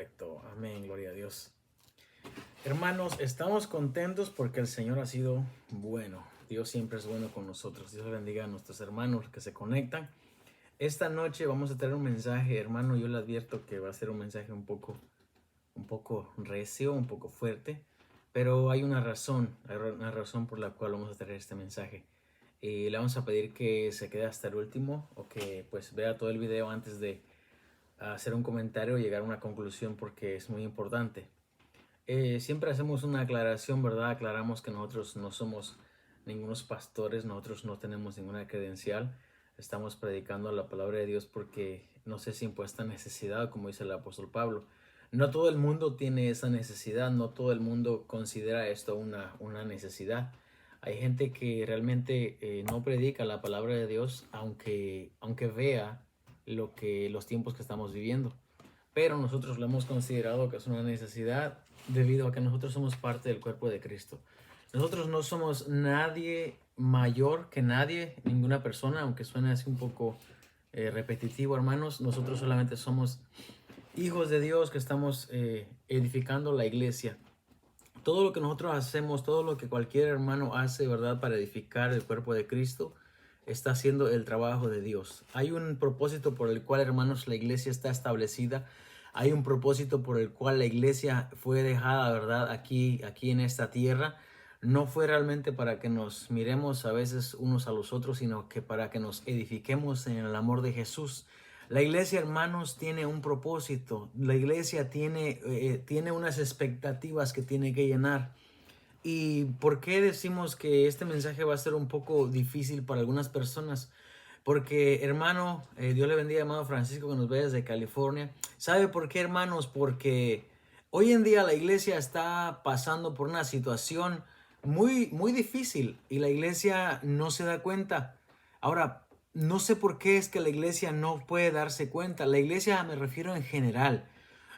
Correcto. Amén. Gloria a Dios. Hermanos, estamos contentos porque el Señor ha sido bueno. Dios siempre es bueno con nosotros. Dios bendiga a nuestros hermanos que se conectan. Esta noche vamos a tener un mensaje, hermano. Yo le advierto que va a ser un mensaje un poco recio, un poco fuerte, pero hay una razón por la cual vamos a traer este mensaje. Y le vamos a pedir que se quede hasta el último o que pues vea todo el video antes de hacer un comentario y llegar a una conclusión porque es muy importante. Siempre hacemos una aclaración, ¿verdad? Aclaramos que nosotros no somos ningunos pastores, nosotros no tenemos ninguna credencial. Estamos predicando la palabra de Dios porque nos es impuesta necesidad, como dice el apóstol Pablo. No todo el mundo tiene esa necesidad, no todo el mundo considera esto una necesidad. Hay gente que realmente no predica la palabra de Dios, aunque vea los tiempos que estamos viviendo. Pero nosotros lo hemos considerado que es una necesidad debido a que nosotros somos parte del cuerpo de Cristo. Nosotros no somos nadie mayor que nadie, ninguna persona, aunque suene así un poco repetitivo, hermanos. Nosotros solamente somos hijos de Dios que estamos edificando la iglesia. Todo lo que nosotros hacemos, todo lo que cualquier hermano hace, ¿verdad? Para edificar el cuerpo de Cristo, está haciendo el trabajo de Dios. Hay un propósito por el cual, hermanos, la iglesia está establecida. Hay un propósito por el cual la iglesia fue dejada, ¿verdad? Aquí en esta tierra. No fue realmente para que nos miremos a veces unos a los otros, sino que para que nos edifiquemos en el amor de Jesús. La iglesia, hermanos, tiene un propósito. La iglesia tiene unas expectativas que tiene que llenar. ¿Y por qué decimos que este mensaje va a ser un poco difícil para algunas personas? Porque, hermano, Dios le bendiga, hermano Francisco, que nos ve desde California. ¿Sabe por qué, hermanos? Porque hoy en día la iglesia está pasando por una situación muy difícil y la iglesia no se da cuenta. Ahora, no sé por qué es que la iglesia no puede darse cuenta. La iglesia me refiero en general.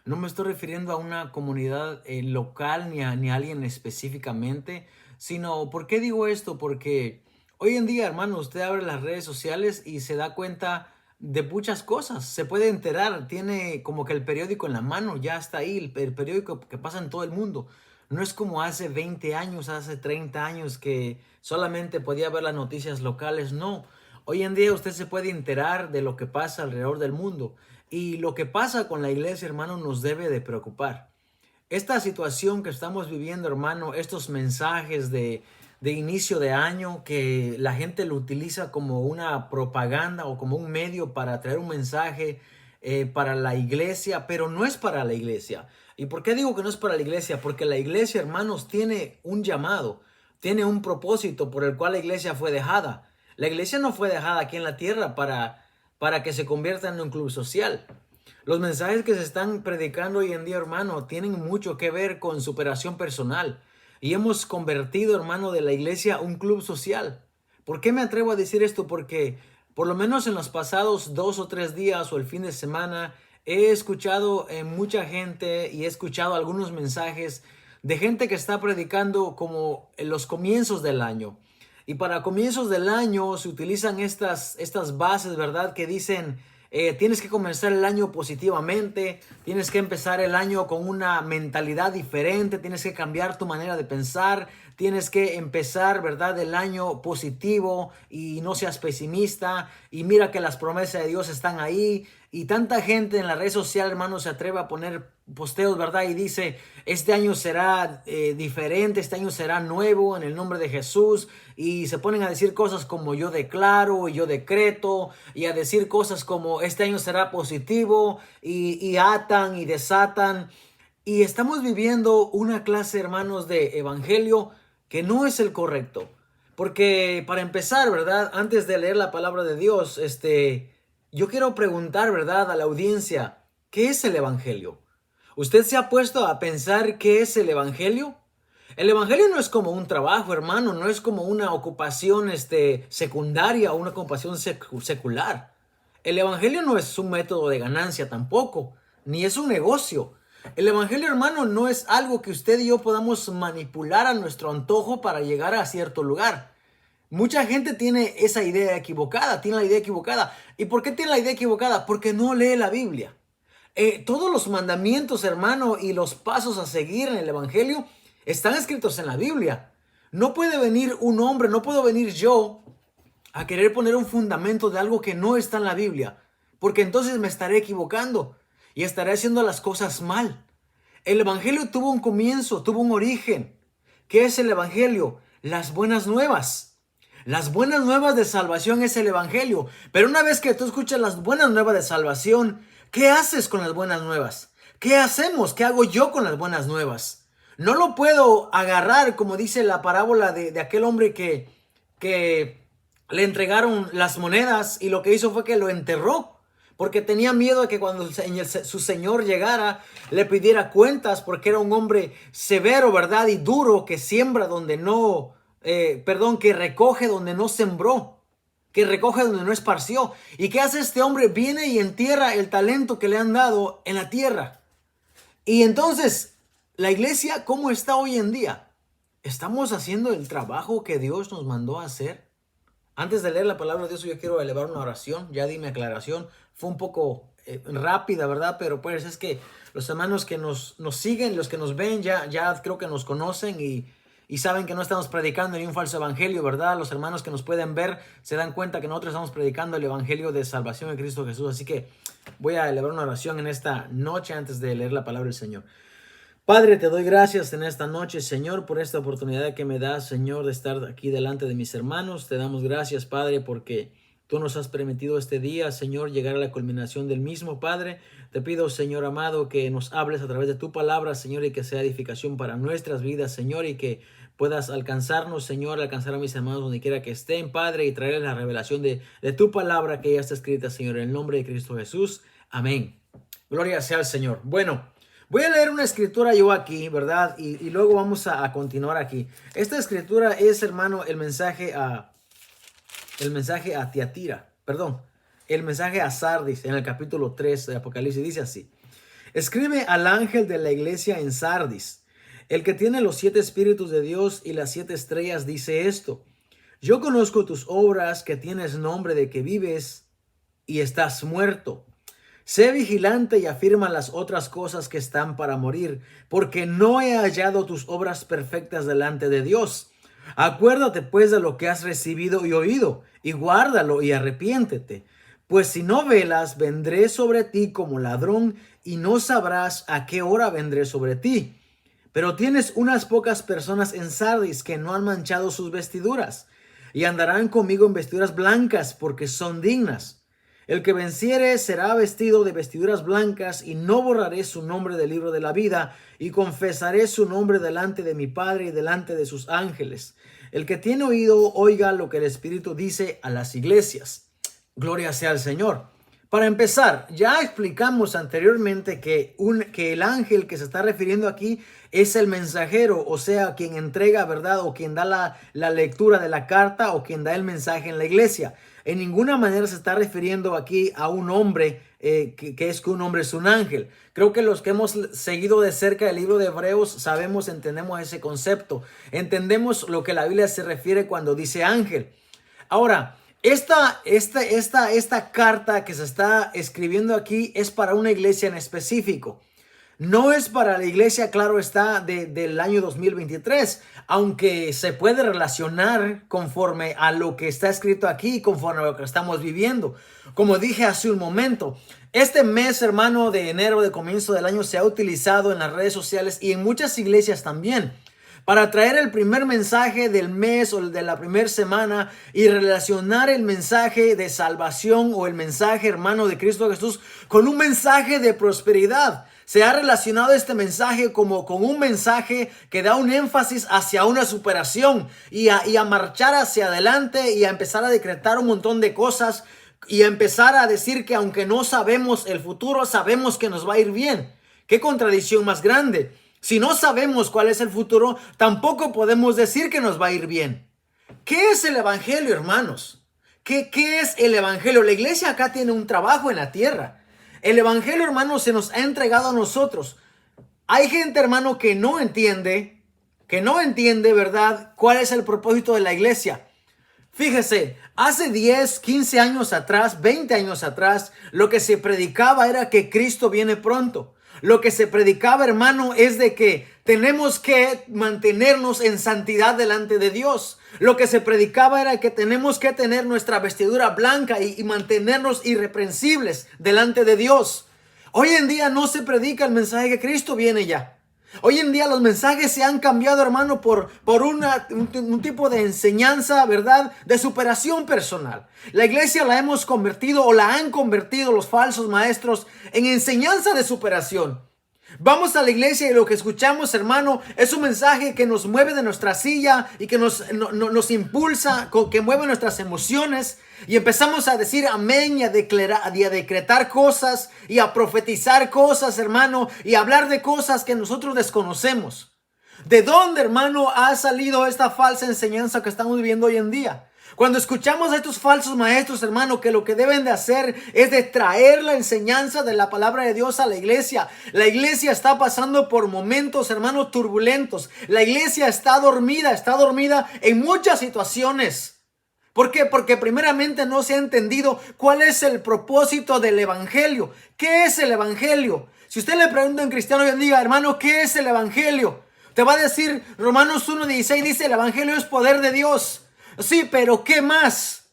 No me estoy refiriendo a una comunidad local ni a alguien específicamente, sino, ¿por qué digo esto? Porque hoy en día, hermano, usted abre las redes sociales y se da cuenta de muchas cosas. Se puede enterar, tiene como que el periódico en la mano, ya está ahí, el periódico que pasa en todo el mundo. No es como hace 20 años, hace 30 años que solamente podía ver las noticias locales, no. Hoy en día usted se puede enterar de lo que pasa alrededor del mundo. Y lo que pasa con la iglesia, hermano, nos debe de preocupar. Esta situación que estamos viviendo, hermano, estos mensajes de inicio de año que la gente lo utiliza como una propaganda o como un medio para traer un mensaje para la iglesia, pero no es para la iglesia. ¿Y por qué digo que no es para la iglesia? Porque la iglesia, hermanos, tiene un llamado, tiene un propósito por el cual la iglesia fue dejada. La iglesia no fue dejada aquí en la tierra para que se convierta en un club social. Los mensajes que se están predicando hoy en día, hermano, tienen mucho que ver con superación personal. Y hemos convertido, hermano, de la iglesia un club social. ¿Por qué me atrevo a decir esto? Porque por lo menos en los pasados 2 o 3 días o el fin de semana he escuchado mucha gente y he escuchado algunos mensajes de gente que está predicando como en los comienzos del año. Y para comienzos del año se utilizan estas bases, ¿verdad? Que dicen, tienes que comenzar el año positivamente, tienes que empezar el año con una mentalidad diferente, tienes que cambiar tu manera de pensar, tienes que empezar, ¿verdad? El año positivo y no seas pesimista y mira que las promesas de Dios están ahí. Y tanta gente en la red social, hermano, se atreve a poner posteos, ¿verdad? Y dice, este año será diferente, este año será nuevo en el nombre de Jesús. Y se ponen a decir cosas como yo declaro y yo decreto. Y a decir cosas como este año será positivo. Y atan y desatan. Y estamos viviendo una clase, hermanos, de evangelio que no es el correcto. Porque para empezar, ¿verdad? Antes de leer la palabra de Dios, yo quiero preguntar, ¿verdad? A la audiencia, ¿qué es el evangelio? ¿Usted se ha puesto a pensar qué es el evangelio? El evangelio no es como un trabajo, hermano, no es como una ocupación secundaria o una ocupación secular. El evangelio no es un método de ganancia tampoco, ni es un negocio. El evangelio, hermano, no es algo que usted y yo podamos manipular a nuestro antojo para llegar a cierto lugar. Mucha gente tiene esa idea equivocada, tiene la idea equivocada. ¿Y por qué tiene la idea equivocada? Porque no lee la Biblia. Todos los mandamientos, hermano, y los pasos a seguir en el Evangelio están escritos en la Biblia. No puede venir un hombre, no puedo venir yo a querer poner un fundamento de algo que no está en la Biblia, porque entonces me estaré equivocando y estaré haciendo las cosas mal. El Evangelio tuvo un comienzo, tuvo un origen. ¿Qué es el Evangelio? Las buenas nuevas. Las buenas nuevas de salvación es el Evangelio. Pero una vez que tú escuchas las buenas nuevas de salvación, ¿qué haces con las buenas nuevas? ¿Qué hacemos? ¿Qué hago yo con las buenas nuevas? No lo puedo agarrar, como dice la parábola de aquel hombre que le entregaron las monedas y lo que hizo fue que lo enterró. Porque tenía miedo de que cuando su señor llegara le pidiera cuentas, porque era un hombre severo, ¿verdad? Y duro, que siembra donde no, que recoge donde no sembró, que recoge donde no esparció. ¿Y qué hace este hombre? Viene y entierra el talento que le han dado en la tierra. Y entonces, la iglesia, ¿cómo está hoy en día? ¿Estamos haciendo el trabajo que Dios nos mandó a hacer? Antes de leer la palabra de Dios, yo quiero elevar una oración. Ya di mi aclaración. Fue un poco rápida, ¿verdad? Pero pues es que los hermanos que nos siguen, los que nos ven, ya creo que nos conocen y saben que no estamos predicando ni un falso evangelio, ¿verdad? Los hermanos que nos pueden ver se dan cuenta que nosotros estamos predicando el evangelio de salvación en Cristo Jesús. Así que voy a elevar una oración en esta noche antes de leer la palabra del Señor. Padre, te doy gracias en esta noche, Señor, por esta oportunidad que me das, Señor, de estar aquí delante de mis hermanos. Te damos gracias, Padre, porque tú nos has permitido este día, Señor, llegar a la culminación del mismo, Padre. Te pido, Señor amado, que nos hables a través de tu palabra, Señor, y que sea edificación para nuestras vidas, Señor, y que puedas alcanzarnos, Señor, alcanzar a mis hermanos donde quiera que estén, Padre, y traerles la revelación de tu palabra que ya está escrita, Señor, en el nombre de Cristo Jesús. Amén. Gloria sea al Señor. Bueno, voy a leer una escritura yo aquí, ¿verdad? Y luego vamos a continuar aquí. Esta escritura es, hermano, el mensaje a Tiatira, perdón, el mensaje a Sardis en el capítulo 3 de Apocalipsis. Dice así: escribe al ángel de la iglesia en Sardis, el que tiene los 7 espíritus de Dios y las 7 estrellas, dice esto: yo conozco tus obras, que tienes nombre de que vives y estás muerto. Sé vigilante y afirma las otras cosas que están para morir, porque no he hallado tus obras perfectas delante de Dios. Acuérdate pues de lo que has recibido y oído, y guárdalo y arrepiéntete. Pues si no velas, vendré sobre ti como ladrón, y no sabrás a qué hora vendré sobre ti. Pero tienes unas pocas personas en Sardis que no han manchado sus vestiduras, y andarán conmigo en vestiduras blancas, porque son dignas. El que venciere será vestido de vestiduras blancas, y no borraré su nombre del libro de la vida, y confesaré su nombre delante de mi Padre y delante de sus ángeles. El que tiene oído, oiga lo que el Espíritu dice a las iglesias. Gloria sea al Señor. Para empezar, ya explicamos anteriormente que el ángel que se está refiriendo aquí es el mensajero, o sea, quien entrega, ¿verdad? O quien da la lectura de la carta, o quien da el mensaje en la iglesia. En ninguna manera se está refiriendo aquí a un hombre, que un hombre es un ángel. Creo que los que hemos seguido de cerca el libro de Hebreos entendemos ese concepto. Entendemos lo que la Biblia se refiere cuando dice ángel. Ahora, esta carta que se está escribiendo aquí es para una iglesia en específico. No es para la iglesia, claro está, del año 2023, aunque se puede relacionar conforme a lo que está escrito aquí, conforme a lo que estamos viviendo. Como dije hace un momento, este mes, hermano, de enero, de comienzo del año, se ha utilizado en las redes sociales y en muchas iglesias también, para traer el primer mensaje del mes o el de la primera semana y relacionar el mensaje de salvación o el mensaje, hermano, de Cristo Jesús con un mensaje de prosperidad. Se ha relacionado este mensaje como con un mensaje que da un énfasis hacia una superación y a marchar hacia adelante y a empezar a decretar un montón de cosas y a empezar a decir que aunque no sabemos el futuro, sabemos que nos va a ir bien. ¿Qué contradicción más grande? Si no sabemos cuál es el futuro, tampoco podemos decir que nos va a ir bien. ¿Qué es el evangelio, hermanos? ¿Qué es el evangelio? La iglesia acá tiene un trabajo en la tierra. El evangelio, hermano, se nos ha entregado a nosotros. Hay gente, hermano, que no entiende, ¿verdad?, cuál es el propósito de la iglesia. Fíjese, hace 10, 15 años atrás, 20 años atrás, lo que se predicaba era que Cristo viene pronto. Lo que se predicaba, hermano, es de que tenemos que mantenernos en santidad delante de Dios. Lo que se predicaba era que tenemos que tener nuestra vestidura blanca y mantenernos irreprensibles delante de Dios. Hoy en día no se predica el mensaje que Cristo viene ya. Hoy en día los mensajes se han cambiado, hermano, por un tipo de enseñanza, ¿verdad? De superación personal. La iglesia la hemos convertido, o la han convertido los falsos maestros, en enseñanza de superación. Vamos a la iglesia y lo que escuchamos, hermano, es un mensaje que nos mueve de nuestra silla y que nos impulsa, que mueve nuestras emociones. Y empezamos a decir amén y a decretar cosas y a profetizar cosas, hermano, y a hablar de cosas que nosotros desconocemos. ¿De dónde, hermano, ha salido esta falsa enseñanza que estamos viviendo hoy en día? Cuando escuchamos a estos falsos maestros, hermano, que lo que deben de hacer es de traer la enseñanza de la palabra de Dios a la iglesia. La iglesia está pasando por momentos, hermano, turbulentos. La iglesia está dormida en muchas situaciones. ¿Por qué? Porque primeramente no se ha entendido cuál es el propósito del evangelio. ¿Qué es el evangelio? Si usted le pregunta a un cristiano hoy en día, hermano, ¿qué es el evangelio? Te va a decir, Romanos 1:16 dice, el evangelio es poder de Dios. Sí, pero ¿qué más?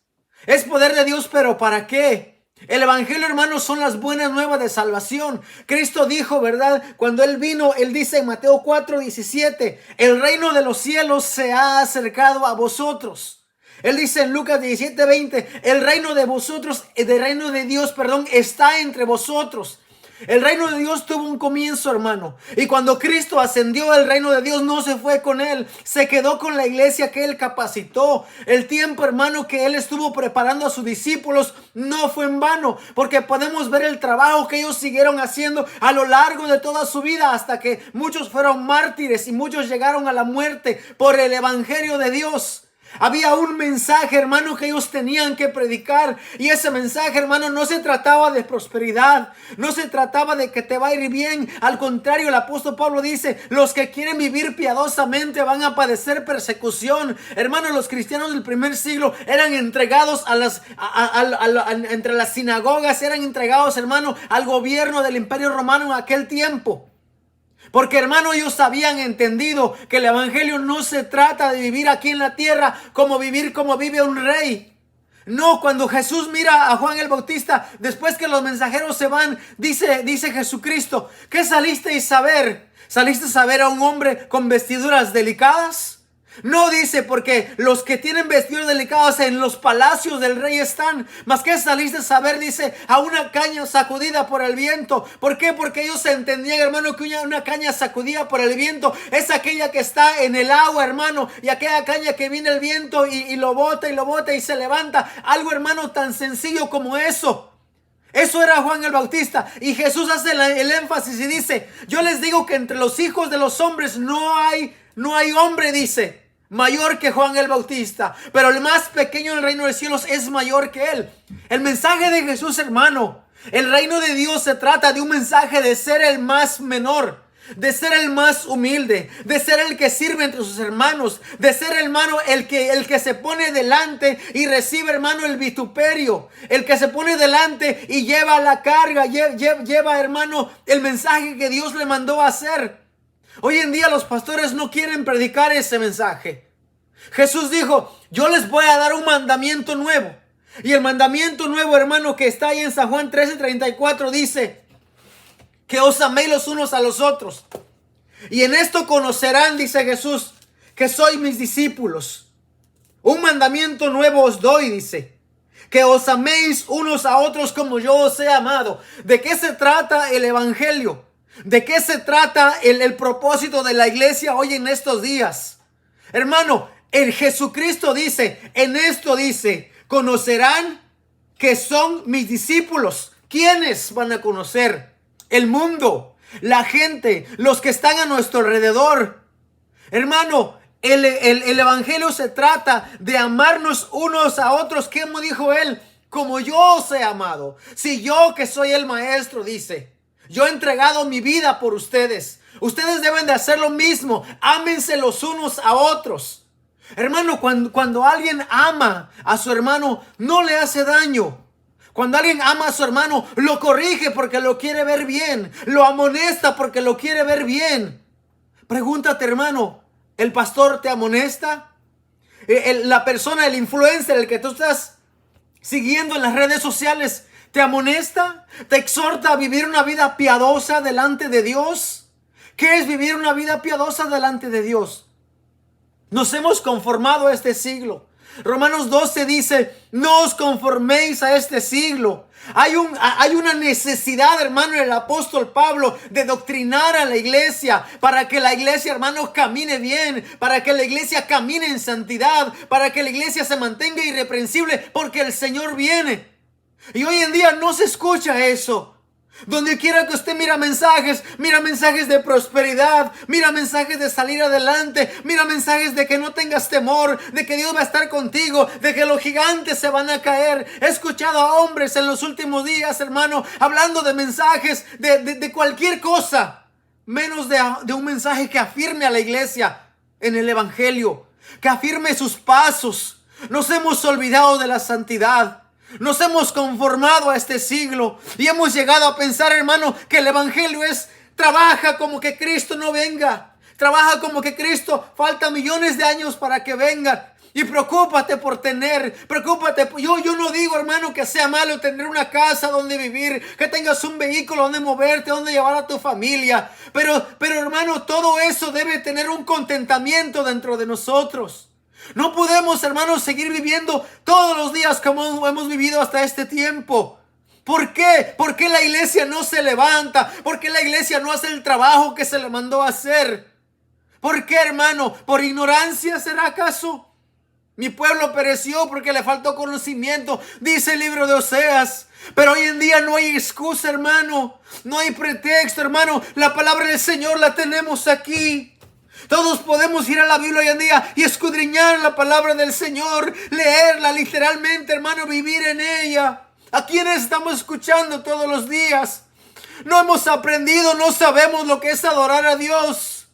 Es poder de Dios, pero ¿para qué? El evangelio, hermanos, son las buenas nuevas de salvación. Cristo dijo, ¿verdad? Cuando Él vino, Él dice en Mateo 4:17, el reino de los cielos se ha acercado a vosotros. Él dice en Lucas 17:20, el reino de vosotros, el reino de Dios, perdón, está entre vosotros. El reino de Dios tuvo un comienzo, hermano. Y cuando Cristo ascendió, el reino de Dios no se fue con Él. Se quedó con la iglesia que Él capacitó. El tiempo, hermano, que Él estuvo preparando a sus discípulos no fue en vano. Porque podemos ver el trabajo que ellos siguieron haciendo a lo largo de toda su vida. Hasta que muchos fueron mártires y muchos llegaron a la muerte por el evangelio de Dios. Había un mensaje, hermano, que ellos tenían que predicar. Y ese mensaje, hermano, no se trataba de prosperidad. No se trataba de que te va a ir bien. Al contrario, el apóstol Pablo dice, los que quieren vivir piadosamente van a padecer persecución. Hermano, los cristianos del primer siglo eran entregados entre las sinagogas. Eran entregados, hermano, al gobierno del imperio romano en aquel tiempo. Porque, hermano, ellos habían entendido que el evangelio no se trata de vivir aquí en la tierra como vive un rey. No, cuando Jesús mira a Juan el Bautista, después que los mensajeros se van, dice Jesucristo, ¿qué salisteis a ver? ¿Salisteis a ver a un hombre con vestiduras delicadas? No, dice, porque los que tienen vestidos delicados en los palacios del rey están. Mas que saliste a saber, dice, a una caña sacudida por el viento. ¿Por qué? Porque ellos entendían, hermano, que una caña sacudida por el viento es aquella que está en el agua, hermano. Y aquella caña que viene el viento y lo bota y se levanta. Algo, hermano, tan sencillo como eso. Eso era Juan el Bautista. Y Jesús hace el énfasis y dice, yo les digo que entre los hijos de los hombres no hay hombre, dice, mayor que Juan el Bautista, pero el más pequeño en el reino de los cielos es mayor que él. El mensaje de Jesús, hermano, el reino de Dios se trata de un mensaje de ser el más menor, de ser el más humilde, de ser el que sirve entre sus hermanos, de ser, hermano, el que se pone delante y recibe, hermano, el vituperio, el que se pone delante y lleva la carga, lleva, hermano, el mensaje que Dios le mandó a hacer. Hoy en día los pastores no quieren predicar ese mensaje. Jesús dijo, yo les voy a dar un mandamiento nuevo. Y el mandamiento nuevo, hermano, que está ahí en San Juan 13:34 dice, que os améis los unos a los otros. Y en esto conocerán, dice Jesús, que sois mis discípulos. Un mandamiento nuevo os doy, dice, que os améis unos a otros como yo os he amado. ¿De qué se trata el evangelio? ¿De qué se trata el propósito de la iglesia hoy en estos días? Hermano, el Jesucristo dice, en esto dice, conocerán que son mis discípulos. ¿Quiénes van a conocer? El mundo, la gente, los que están a nuestro alrededor. Hermano, el evangelio se trata de amarnos unos a otros. ¿Cómo dijo él? Como yo os he amado. Si yo, que soy el maestro, dice, yo he entregado mi vida por ustedes. Ustedes deben de hacer lo mismo. Ámense los unos a otros. Hermano, cuando alguien ama a su hermano, no le hace daño. Cuando alguien ama a su hermano, lo corrige porque lo quiere ver bien. Lo amonesta porque lo quiere ver bien. Pregúntate, hermano, ¿el pastor te amonesta? La persona, el influencer, el que tú estás siguiendo en las redes sociales, ¿te amonesta? ¿Te exhorta a vivir una vida piadosa delante de Dios? ¿Qué es vivir una vida piadosa delante de Dios? Nos hemos conformado a este siglo. Romanos 12 dice, no os conforméis a este siglo. Hay una necesidad, hermano, en el apóstol Pablo de doctrinar a la iglesia para que la iglesia, hermano, camine bien, para que la iglesia camine en santidad, para que la iglesia se mantenga irreprensible, porque el Señor viene. Y hoy en día no se escucha eso. Donde quiera que usted mira mensajes de prosperidad, mira mensajes de salir adelante, mira mensajes de que no tengas temor, de que Dios va a estar contigo, de que los gigantes se van a caer. He escuchado a hombres en los últimos días, hermano, hablando de mensajes de cualquier cosa, menos de un mensaje que afirme a la iglesia en el evangelio, que afirme sus pasos. Nos hemos olvidado de la santidad. Nos hemos conformado a este siglo y hemos llegado a pensar, hermano, que el evangelio trabaja como que Cristo no venga. Trabaja como que Cristo falta millones de años para que venga. Y preocúpate por preocúpate. Yo no digo, hermano, que sea malo tener una casa donde vivir, que tengas un vehículo donde moverte, donde llevar a tu familia. Pero hermano, todo eso debe tener un contentamiento dentro de nosotros. No podemos, hermanos, seguir viviendo todos los días como hemos vivido hasta este tiempo. ¿Por qué? ¿Por qué la iglesia no se levanta? ¿Por qué la iglesia no hace el trabajo que se le mandó a hacer? ¿Por qué, hermano? ¿Por ignorancia será acaso? Mi pueblo pereció porque le faltó conocimiento, dice el libro de Oseas. Pero hoy en día no hay excusa, hermano. No hay pretexto, hermano. La palabra del Señor la tenemos aquí. Todos podemos ir a la Biblia hoy en día y escudriñar la palabra del Señor, leerla literalmente, hermano, vivir en ella. ¿A quiénes estamos escuchando todos los días? No hemos aprendido, no sabemos lo que es adorar a Dios.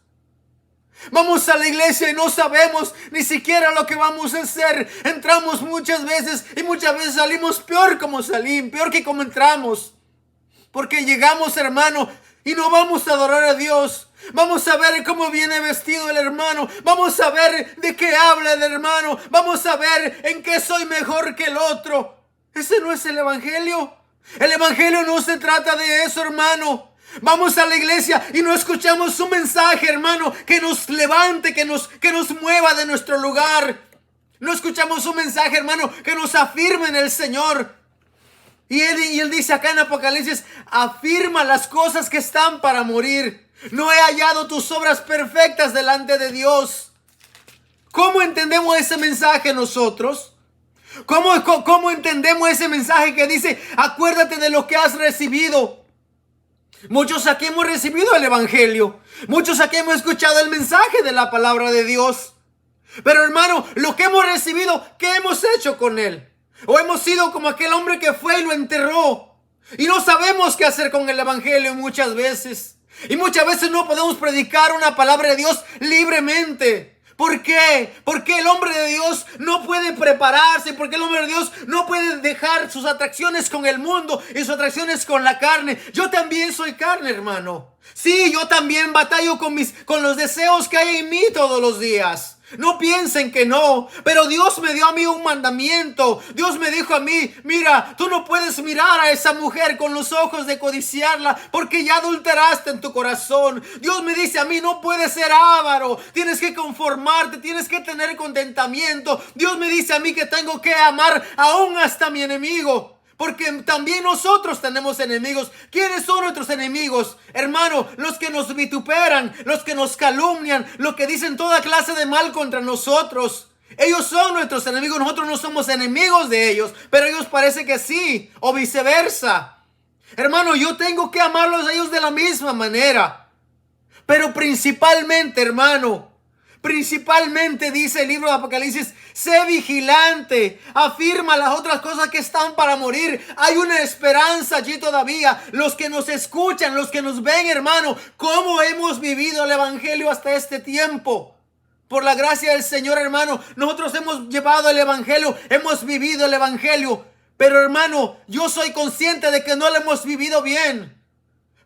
Vamos a la iglesia y no sabemos ni siquiera lo que vamos a hacer. Entramos muchas veces y muchas veces salimos peor que como entramos. Porque llegamos, hermano, y no vamos a adorar a Dios. Vamos a ver cómo viene vestido el hermano. Vamos a ver de qué habla el hermano. Vamos a ver en qué soy mejor que el otro. Ese no es el evangelio. El evangelio no se trata de eso, hermano. Vamos a la iglesia y no escuchamos un mensaje, hermano, que nos levante, que nos mueva de nuestro lugar. No escuchamos un mensaje, hermano, que nos afirme en el Señor. Y él dice acá en Apocalipsis, afirma las cosas que están para morir. No he hallado tus obras perfectas delante de Dios. ¿Cómo entendemos ese mensaje nosotros? ¿Cómo entendemos ese mensaje que dice, acuérdate de lo que has recibido? Muchos aquí hemos recibido el evangelio. Muchos aquí hemos escuchado el mensaje de la palabra de Dios. Pero hermano, lo que hemos recibido, ¿qué hemos hecho con él? O hemos sido como aquel hombre que fue y lo enterró. Y no sabemos qué hacer con el evangelio muchas veces. Y muchas veces no podemos predicar una palabra de Dios libremente. ¿Por qué? Porque el hombre de Dios no puede prepararse. Porque el hombre de Dios no puede dejar sus atracciones con el mundo y sus atracciones con la carne. Yo también soy carne, hermano. Sí, yo también batallo con los deseos que hay en mí todos los días. No piensen que no, pero Dios me dio a mí un mandamiento. Dios me dijo a mí, mira, tú no puedes mirar a esa mujer con los ojos de codiciarla porque ya adulteraste en tu corazón. Dios me dice a mí, no puedes ser avaro, tienes que conformarte, tienes que tener contentamiento. Dios me dice a mí que tengo que amar aún hasta mi enemigo. Porque también nosotros tenemos enemigos. ¿Quiénes son nuestros enemigos? Hermano, los que nos vituperan, los que nos calumnian, los que dicen toda clase de mal contra nosotros. Ellos son nuestros enemigos. Nosotros no somos enemigos de ellos, pero ellos parece que sí, o viceversa. Hermano, yo tengo que amarlos a ellos de la misma manera. Pero principalmente, hermano, dice el libro de Apocalipsis, sé vigilante, afirma las otras cosas que están para morir. Hay una esperanza allí todavía. Los que nos escuchan, los que nos ven, hermano, cómo hemos vivido el evangelio hasta este tiempo. Por la gracia del Señor, hermano, nosotros hemos llevado el evangelio, hemos vivido el evangelio. Pero hermano, yo soy consciente de que no lo hemos vivido bien.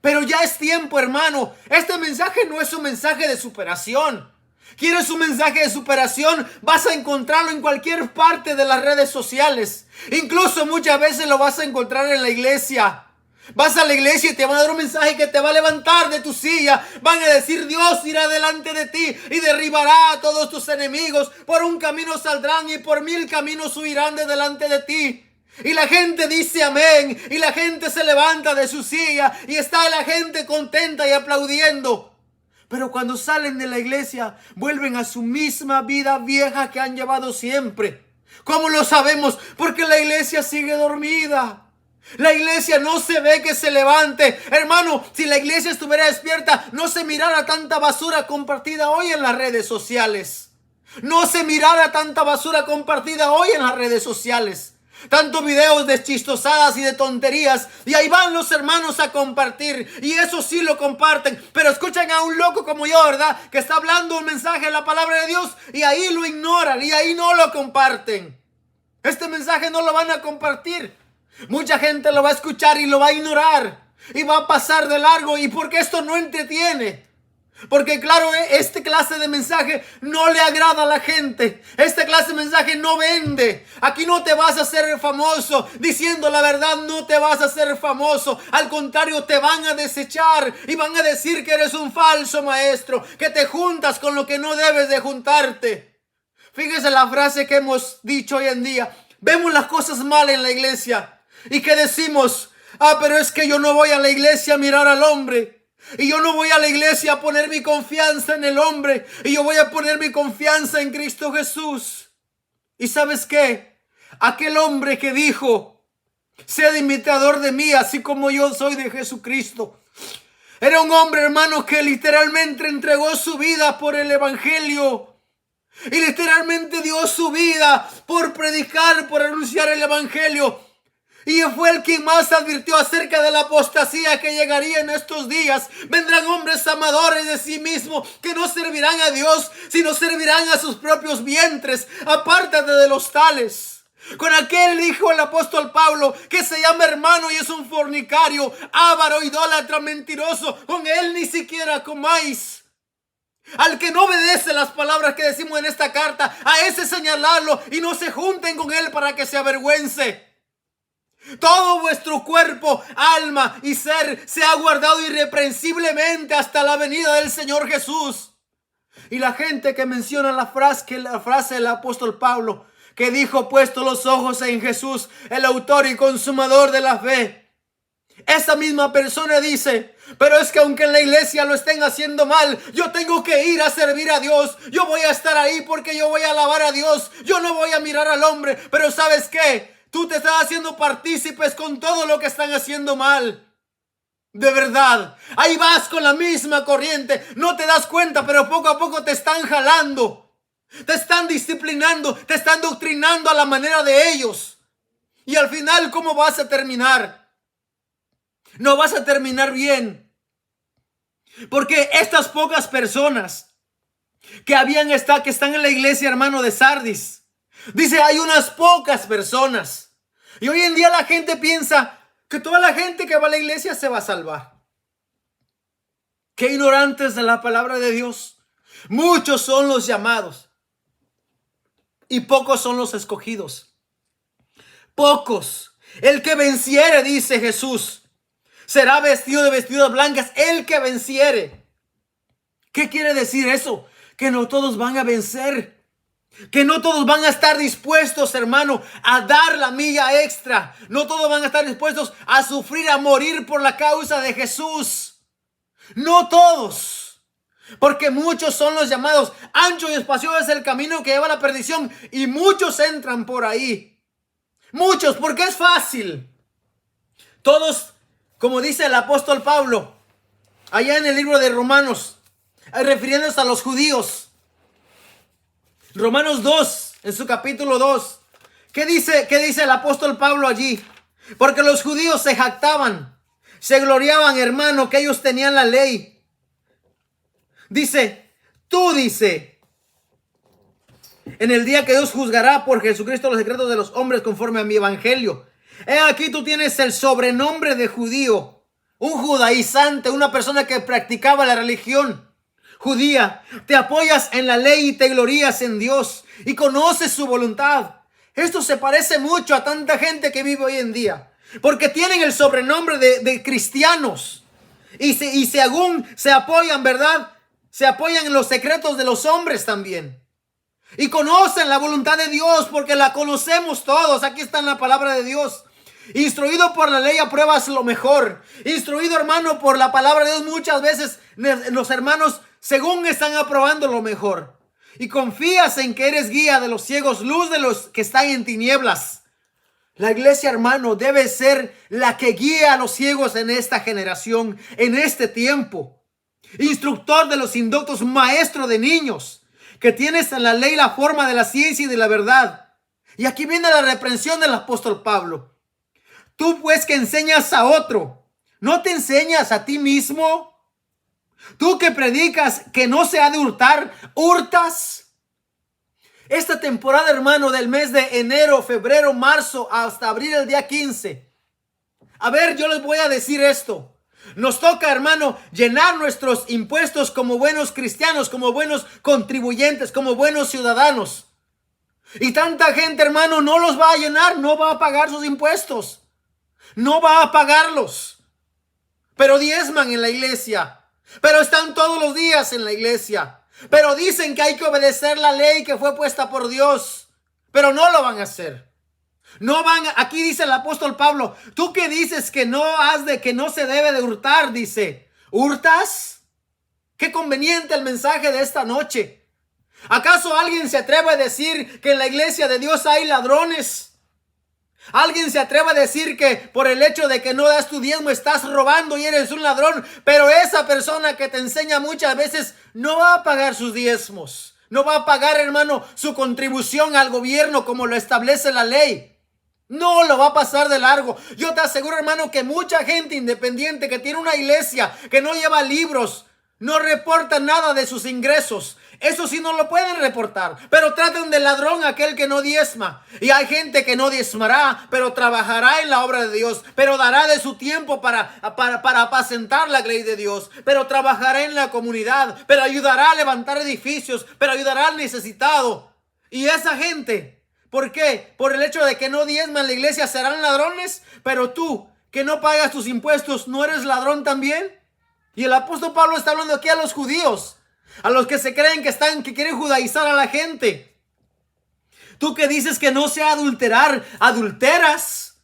Pero ya es tiempo, hermano. Este mensaje no es un mensaje de superación. ¿Quieres un mensaje de superación? Vas a encontrarlo en cualquier parte de las redes sociales. Incluso muchas veces lo vas a encontrar en la iglesia. Vas a la iglesia y te van a dar un mensaje que te va a levantar de tu silla. Van a decir: Dios irá delante de ti y derribará a todos tus enemigos. Por un camino saldrán y por 1000 caminos huirán de delante de ti. Y la gente dice amén. Y la gente se levanta de su silla y está la gente contenta y aplaudiendo. Pero cuando salen de la iglesia, vuelven a su misma vida vieja que han llevado siempre. ¿Cómo lo sabemos? Porque la iglesia sigue dormida. La iglesia no se ve que se levante. Hermano, si la iglesia estuviera despierta, no se mirara tanta basura compartida hoy en las redes sociales. No se mirara tanta basura compartida hoy en las redes sociales. Tantos videos de chistosadas y de tonterías. Y ahí van los hermanos a compartir. Y eso sí lo comparten. Pero escuchan a un loco como yo, ¿verdad? Que está hablando un mensaje de la palabra de Dios. Y ahí lo ignoran. Y ahí no lo comparten. Este mensaje no lo van a compartir. Mucha gente lo va a escuchar y lo va a ignorar. Y va a pasar de largo. Y porque esto no entretiene. Porque claro, este clase de mensaje no le agrada a la gente. Este clase de mensaje no vende. Aquí no te vas a hacer famoso. Diciendo la verdad, no te vas a hacer famoso. Al contrario, te van a desechar. Y van a decir que eres un falso maestro. Que te juntas con lo que no debes de juntarte. Fíjese la frase que hemos dicho hoy en día. Vemos las cosas mal en la iglesia. Y que decimos: pero es que yo no voy a la iglesia a mirar al hombre. Y yo no voy a la iglesia a poner mi confianza en el hombre. Y yo voy a poner mi confianza en Cristo Jesús. ¿Y sabes qué? Aquel hombre que dijo: sed imitador de mí, así como yo soy de Jesucristo. Era un hombre, hermano, que literalmente entregó su vida por el evangelio. Y literalmente dio su vida por predicar, por anunciar el evangelio. Y fue el que más advirtió acerca de la apostasía que llegaría en estos días. Vendrán hombres amadores de sí mismos que no servirán a Dios, sino servirán a sus propios vientres. Apártate de los tales. Con aquel dijo el apóstol Pablo, que se llama hermano y es un fornicario, avaro, idólatra, mentiroso. Con él ni siquiera comáis. Al que no obedece las palabras que decimos en esta carta, a ese señalarlo y no se junten con él para que se avergüence. Todo vuestro cuerpo, alma y ser se ha guardado irreprensiblemente hasta la venida del Señor Jesús. Y la gente que menciona la frase del apóstol Pablo, que dijo: puesto los ojos en Jesús, el autor y consumador de la fe. Esa misma persona dice: pero es que aunque en la iglesia lo estén haciendo mal, yo tengo que ir a servir a Dios. Yo voy a estar ahí porque yo voy a alabar a Dios. Yo no voy a mirar al hombre. Pero ¿sabes qué? Tú te estás haciendo partícipes con todo lo que están haciendo mal. De verdad, ahí vas con la misma corriente. No te das cuenta, pero poco a poco te están jalando. Te están disciplinando, te están doctrinando a la manera de ellos. Y al final, ¿cómo vas a terminar? No vas a terminar bien. Porque estas pocas personas que están en la iglesia, hermano, de Sardis, dice: hay unas pocas personas. Y hoy en día la gente piensa que toda la gente que va a la iglesia se va a salvar. Qué ignorantes de la palabra de Dios. Muchos son los llamados y pocos son los escogidos. Pocos. El que venciere, dice Jesús, será vestido de vestiduras blancas. El que venciere. ¿Qué quiere decir eso? Que no todos van a vencer. Que no todos van a estar dispuestos, hermano, a dar la milla extra. No todos van a estar dispuestos a sufrir, a morir por la causa de Jesús. No todos. Porque muchos son los llamados. Ancho y espacioso es el camino que lleva a la perdición. Y muchos entran por ahí. Muchos, porque es fácil. Todos, como dice el apóstol Pablo, allá en el libro de Romanos, refiriéndose a los judíos. Romanos 2, en su capítulo 2. ¿Qué dice el apóstol Pablo allí? Porque los judíos se jactaban, se gloriaban, hermano, que ellos tenían la ley. Dice, en el día que Dios juzgará por Jesucristo los secretos de los hombres conforme a mi evangelio. He aquí tú tienes el sobrenombre de judío, un judaizante, una persona que practicaba la religión judía. Te apoyas en la ley y te glorías en Dios y conoces su voluntad. Esto se parece mucho a tanta gente que vive hoy en día, porque tienen el sobrenombre de cristianos y aún se apoyan, ¿verdad? Se apoyan en los secretos de los hombres también. Y conocen la voluntad de Dios porque la conocemos todos. Aquí está en la palabra de Dios. Instruido por la ley apruebas lo mejor. Instruido, hermano, por la palabra de Dios, muchas veces los hermanos según están aprobando lo mejor. Y confías en que eres guía de los ciegos, luz de los que están en tinieblas. La iglesia, hermano, debe ser la que guía a los ciegos en esta generación, en este tiempo. Instructor de los indoctos, maestro de niños, que tienes en la ley la forma de la ciencia y de la verdad. Y aquí viene la reprensión del apóstol Pablo. Tú pues que enseñas a otro, ¿no te enseñas a ti mismo? Tú que predicas que no se ha de hurtar, ¿hurtas? Esta temporada, hermano, del mes de enero, febrero, marzo, hasta abril, el día 15. A ver, yo les voy a decir esto. Nos toca, hermano, llenar nuestros impuestos como buenos cristianos, como buenos contribuyentes, como buenos ciudadanos. Y tanta gente, hermano, no los va a llenar, no va a pagar sus impuestos. No va a pagarlos. Pero diezman en la iglesia. Pero están todos los días en la iglesia. Pero dicen que hay que obedecer la ley que fue puesta por Dios. Pero no lo van a hacer. No van, aquí dice el apóstol Pablo, tú que dices que no se debe de hurtar, dice, ¿hurtas? Qué conveniente el mensaje de esta noche. ¿Acaso alguien se atreve a decir que en la iglesia de Dios hay ladrones? ¿Alguien se atreve a decir que por el hecho de que no das tu diezmo estás robando y eres un ladrón? Pero esa persona que te enseña muchas veces no va a pagar sus diezmos. No va a pagar, hermano, su contribución al gobierno como lo establece la ley. No lo va a pasar de largo. Yo te aseguro, hermano, que mucha gente independiente que tiene una iglesia, que no lleva libros, no reporta nada de sus ingresos. Eso sí no lo pueden reportar. Pero tratan de ladrón a aquel que no diezma. Y hay gente que no diezmará, pero trabajará en la obra de Dios. Pero dará de su tiempo para apacentar la ley de Dios. Pero trabajará en la comunidad. Pero ayudará a levantar edificios. Pero ayudará al necesitado. Y esa gente, ¿por qué? Por el hecho de que no diezman la iglesia, serán ladrones. Pero tú, que no pagas tus impuestos, ¿no eres ladrón también? Y el apóstol Pablo está hablando aquí a los judíos, a los que se creen que quieren judaizar a la gente. Tú que dices que no se adulterar, adulteras.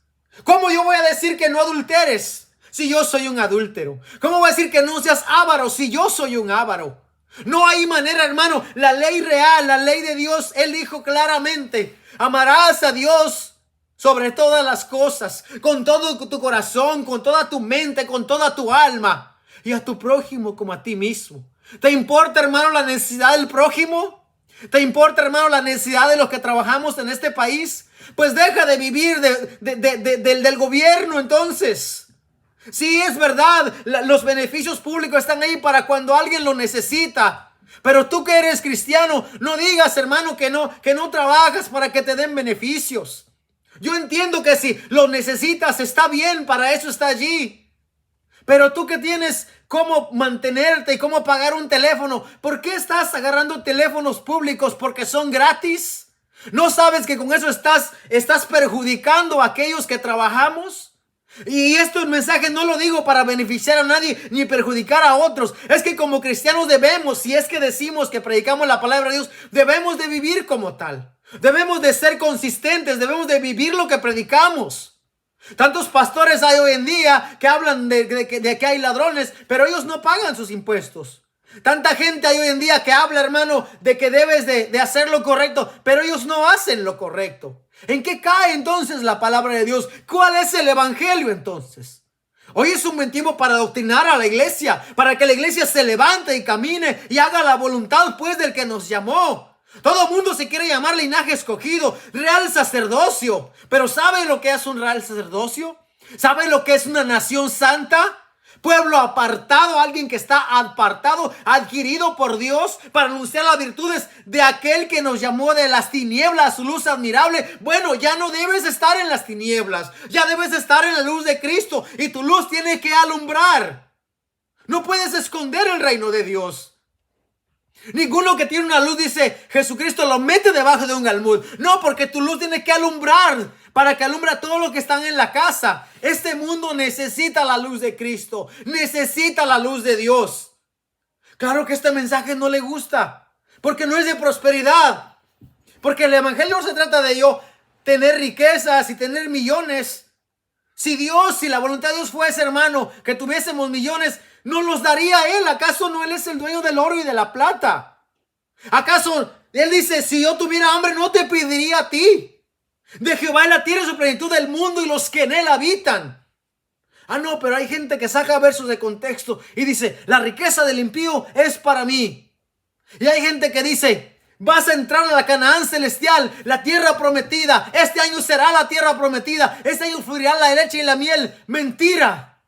¿Cómo yo voy a decir que no adulteres si yo soy un adúltero? ¿Cómo voy a decir que no seas avaro si yo soy un avaro? No hay manera, hermano. La ley real, la ley de Dios, Él dijo claramente, amarás a Dios sobre todas las cosas, con todo tu corazón, con toda tu mente, con toda tu alma, y a tu prójimo como a ti mismo. ¿Te importa, hermano, la necesidad del prójimo? ¿Te importa, hermano, la necesidad de los que trabajamos en este país? Pues deja de vivir del gobierno entonces. Sí, es verdad, los beneficios públicos están ahí para cuando alguien lo necesita. Pero tú que eres cristiano, no digas, hermano, que no trabajas para que te den beneficios. Yo entiendo que si lo necesitas está bien, para eso está allí. Pero tú que tienes cómo mantenerte y cómo pagar un teléfono, ¿por qué estás agarrando teléfonos públicos? ¿Porque son gratis? ¿No sabes que con eso estás perjudicando a aquellos que trabajamos? Y este mensaje no lo digo para beneficiar a nadie ni perjudicar a otros. Es que como cristianos debemos, si es que decimos que predicamos la palabra de Dios, debemos de vivir como tal. Debemos de ser consistentes, debemos de vivir lo que predicamos. Tantos pastores hay hoy en día que hablan de que hay ladrones, pero ellos no pagan sus impuestos. Tanta gente hay hoy en día que habla, hermano, de que debes de hacer lo correcto, pero ellos no hacen lo correcto. ¿En qué cae entonces la palabra de Dios? ¿Cuál es el evangelio entonces? Hoy es un buen tiempo para adoctrinar a la iglesia, para que la iglesia se levante y camine y haga la voluntad pues del que nos llamó. Todo el mundo se quiere llamar linaje escogido, real sacerdocio. Pero ¿sabe lo que es un real sacerdocio? ¿Sabe lo que es una nación santa? pueblo apartado, alguien que está apartado, adquirido por Dios para anunciar las virtudes de aquel que nos llamó de las tinieblas a su luz admirable. Bueno, ya no debes estar en las tinieblas, ya debes estar en la luz de Cristo y tu luz tiene que alumbrar. No puedes esconder el reino de Dios. Ninguno que tiene una luz dice, Jesucristo lo mete debajo de un almud. No, porque tu luz tiene que alumbrar para que alumbre a todos los que están en la casa. Este mundo necesita la luz de Cristo, necesita la luz de Dios. Claro que este mensaje no le gusta, porque no es de prosperidad. Porque el evangelio no se trata de yo tener riquezas y tener millones. Si la voluntad de Dios fuese, hermano, que tuviésemos millones, ¿no los daría Él? ¿Acaso no Él es el dueño del oro y de la plata? ¿Acaso Él dice, si yo tuviera hambre no te pediría a ti? De Jehová es la tierra y su plenitud del mundo y los que en Él habitan. Ah, no, pero hay gente que saca versos de contexto y dice, la riqueza del impío es para mí. Y hay gente que dice, vas a entrar a la Canaán celestial, la tierra prometida. Este año será la tierra prometida. Este año fluirá la leche y la miel. Mentira.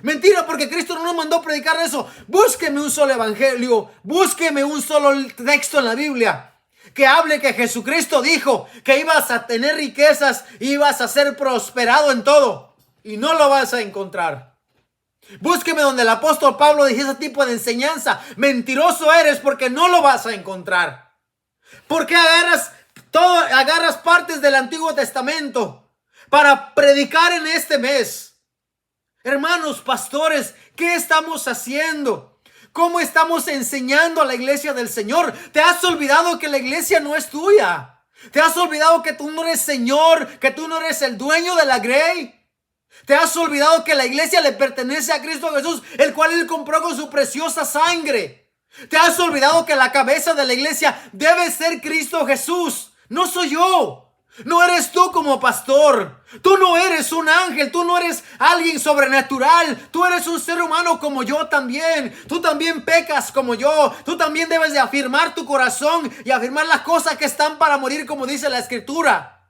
Mentira, porque Cristo no nos mandó a predicar eso. Búsqueme un solo evangelio, búsqueme un solo texto en la Biblia que hable que Jesucristo dijo que ibas a tener riquezas, ibas a ser prosperado en todo, y no lo vas a encontrar. Búsqueme donde el apóstol Pablo dijese ese tipo de enseñanza. Mentiroso eres, porque no lo vas a encontrar. ¿Por qué agarras partes del Antiguo Testamento para predicar en este mes? Hermanos, pastores, ¿qué estamos haciendo? ¿Cómo estamos enseñando a la iglesia del Señor? ¿Te has olvidado que la iglesia no es tuya? ¿Te has olvidado que tú no eres Señor? ¿Que tú no eres el dueño de la grey? ¿Te has olvidado que la iglesia le pertenece a Cristo Jesús, el cual Él compró con su preciosa sangre? ¿Te has olvidado que la cabeza de la iglesia debe ser Cristo Jesús? No soy yo. No eres tú como pastor. Tú no eres un ángel. Tú no eres alguien sobrenatural. Tú eres un ser humano como yo también. Tú también pecas como yo. Tú también debes de afirmar tu corazón y afirmar las cosas que están para morir, como dice la Escritura.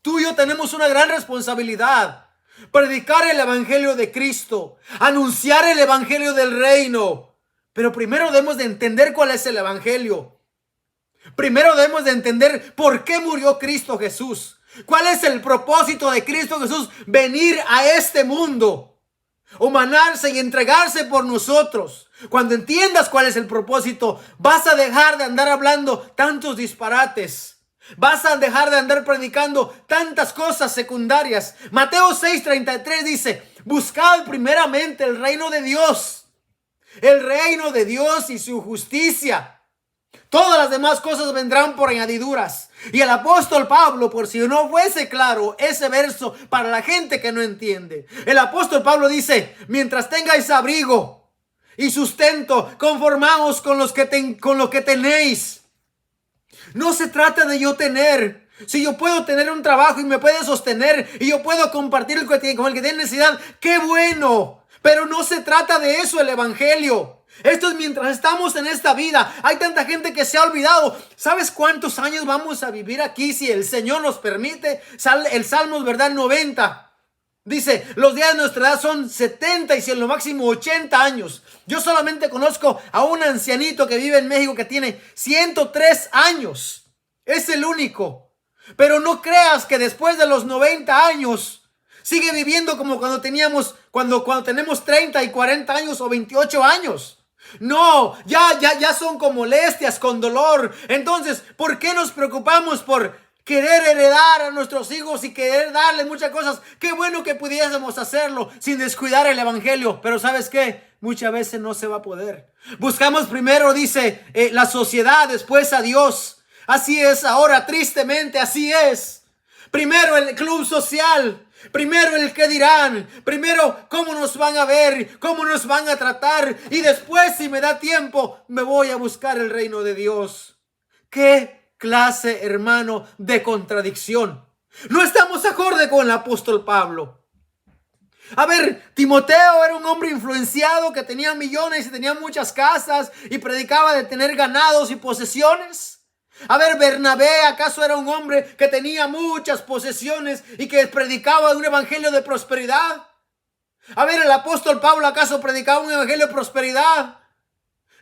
Tú y yo tenemos una gran responsabilidad. Predicar el evangelio de Cristo. Anunciar el evangelio del reino. Pero primero debemos de entender cuál es el evangelio. Primero debemos de entender por qué murió Cristo Jesús. ¿Cuál es el propósito de Cristo Jesús? Venir a este mundo, humanarse y entregarse por nosotros. Cuando entiendas cuál es el propósito, vas a dejar de andar hablando tantos disparates. Vas a dejar de andar predicando tantas cosas secundarias. Mateo 6:33 dice, buscad primeramente el reino de Dios. El reino de Dios y su justicia. Todas las demás cosas vendrán por añadiduras. Y el apóstol Pablo, por si no fuese claro ese verso para la gente que no entiende, el apóstol Pablo dice, mientras tengáis abrigo y sustento, conformaos con lo que tenéis. No se trata de yo tener. Si yo puedo tener un trabajo y me puede sostener y yo puedo compartir con el que tiene necesidad, ¡qué bueno! Pero no se trata de eso el evangelio. Esto es mientras estamos en esta vida. Hay tanta gente que se ha olvidado. ¿Sabes cuántos años vamos a vivir aquí si el Señor nos permite? El Salmos, ¿verdad? 90. Dice, los días de nuestra edad son 70 y si en lo máximo 80 años. Yo solamente conozco a un ancianito que vive en México que tiene 103 años. Es el único. Pero no creas que después de los 90 años sigue viviendo como cuando tenemos 30 y 40 años o 28 años. No, ya son con molestias, con dolor. Entonces, ¿por qué nos preocupamos por querer heredar a nuestros hijos y querer darles muchas cosas? Qué bueno que pudiésemos hacerlo sin descuidar el evangelio. Pero ¿sabes qué? Muchas veces no se va a poder. Buscamos primero, dice, la sociedad, después a Dios. Así es ahora, tristemente, así es. Primero el club social. Primero el qué dirán, primero cómo nos van a ver, cómo nos van a tratar, y después, si me da tiempo, me voy a buscar el reino de Dios. ¿Qué clase, hermano, de contradicción? No estamos acorde con el apóstol Pablo. A ver, Timoteo era un hombre influenciado que tenía millones y tenía muchas casas y predicaba de tener ganados y posesiones. A ver, Bernabé, ¿acaso era un hombre que tenía muchas posesiones y que predicaba un evangelio de prosperidad? A ver, ¿el apóstol Pablo acaso predicaba un evangelio de prosperidad?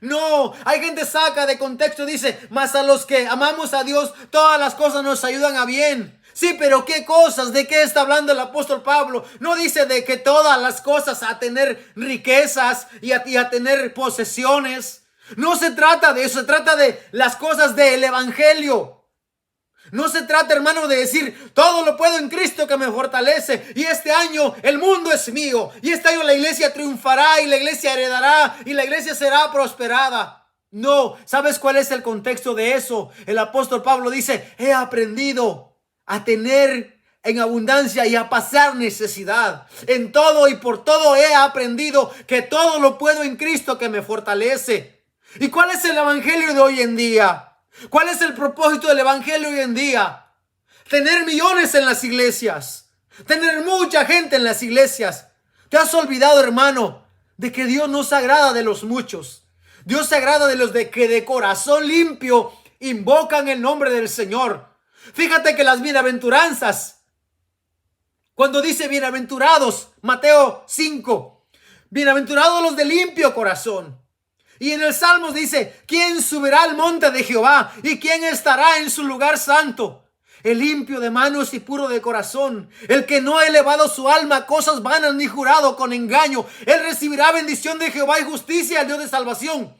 No, hay gente saca de contexto, dice, mas a los que amamos a Dios, todas las cosas nos ayudan a bien. Sí, pero ¿qué cosas? ¿De qué está hablando el apóstol Pablo? No dice de que todas las cosas, a tener riquezas y a tener posesiones. No se trata de eso, se trata de las cosas del evangelio. No se trata, hermano, de decir, todo lo puedo en Cristo que me fortalece. Y este año el mundo es mío. Y este año la iglesia triunfará y la iglesia heredará y la iglesia será prosperada. No, ¿sabes cuál es el contexto de eso? El apóstol Pablo dice, he aprendido a tener en abundancia y a pasar necesidad. En todo y por todo he aprendido que todo lo puedo en Cristo que me fortalece. ¿Y cuál es el evangelio de hoy en día? ¿Cuál es el propósito del evangelio hoy en día? Tener millones en las iglesias. Tener mucha gente en las iglesias. ¿Te has olvidado, hermano, de que Dios no se agrada de los muchos? Dios se agrada de los que de corazón limpio invocan el nombre del Señor. Fíjate que las bienaventuranzas, cuando dice bienaventurados, Mateo 5, bienaventurados los de limpio corazón. Y en el Salmos dice, ¿quién subirá al monte de Jehová? ¿Y quién estará en su lugar santo? El limpio de manos y puro de corazón, el que no ha elevado su alma a cosas vanas ni jurado con engaño. Él recibirá bendición de Jehová y justicia al Dios de salvación.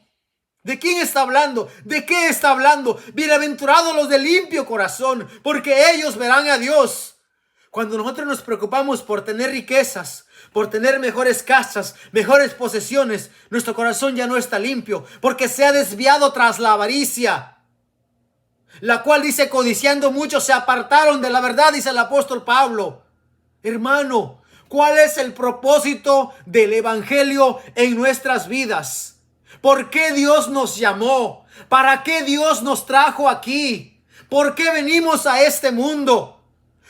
¿De quién está hablando? ¿De qué está hablando? Bienaventurados los de limpio corazón, porque ellos verán a Dios. Cuando nosotros nos preocupamos por tener riquezas, por tener mejores casas, mejores posesiones, nuestro corazón ya no está limpio, porque se ha desviado tras la avaricia, la cual dice, codiciando mucho se apartaron de la verdad, dice el apóstol Pablo. Hermano, ¿cuál es el propósito del evangelio en nuestras vidas? ¿Por qué Dios nos llamó? ¿Para qué Dios nos trajo aquí? ¿Por qué venimos a este mundo?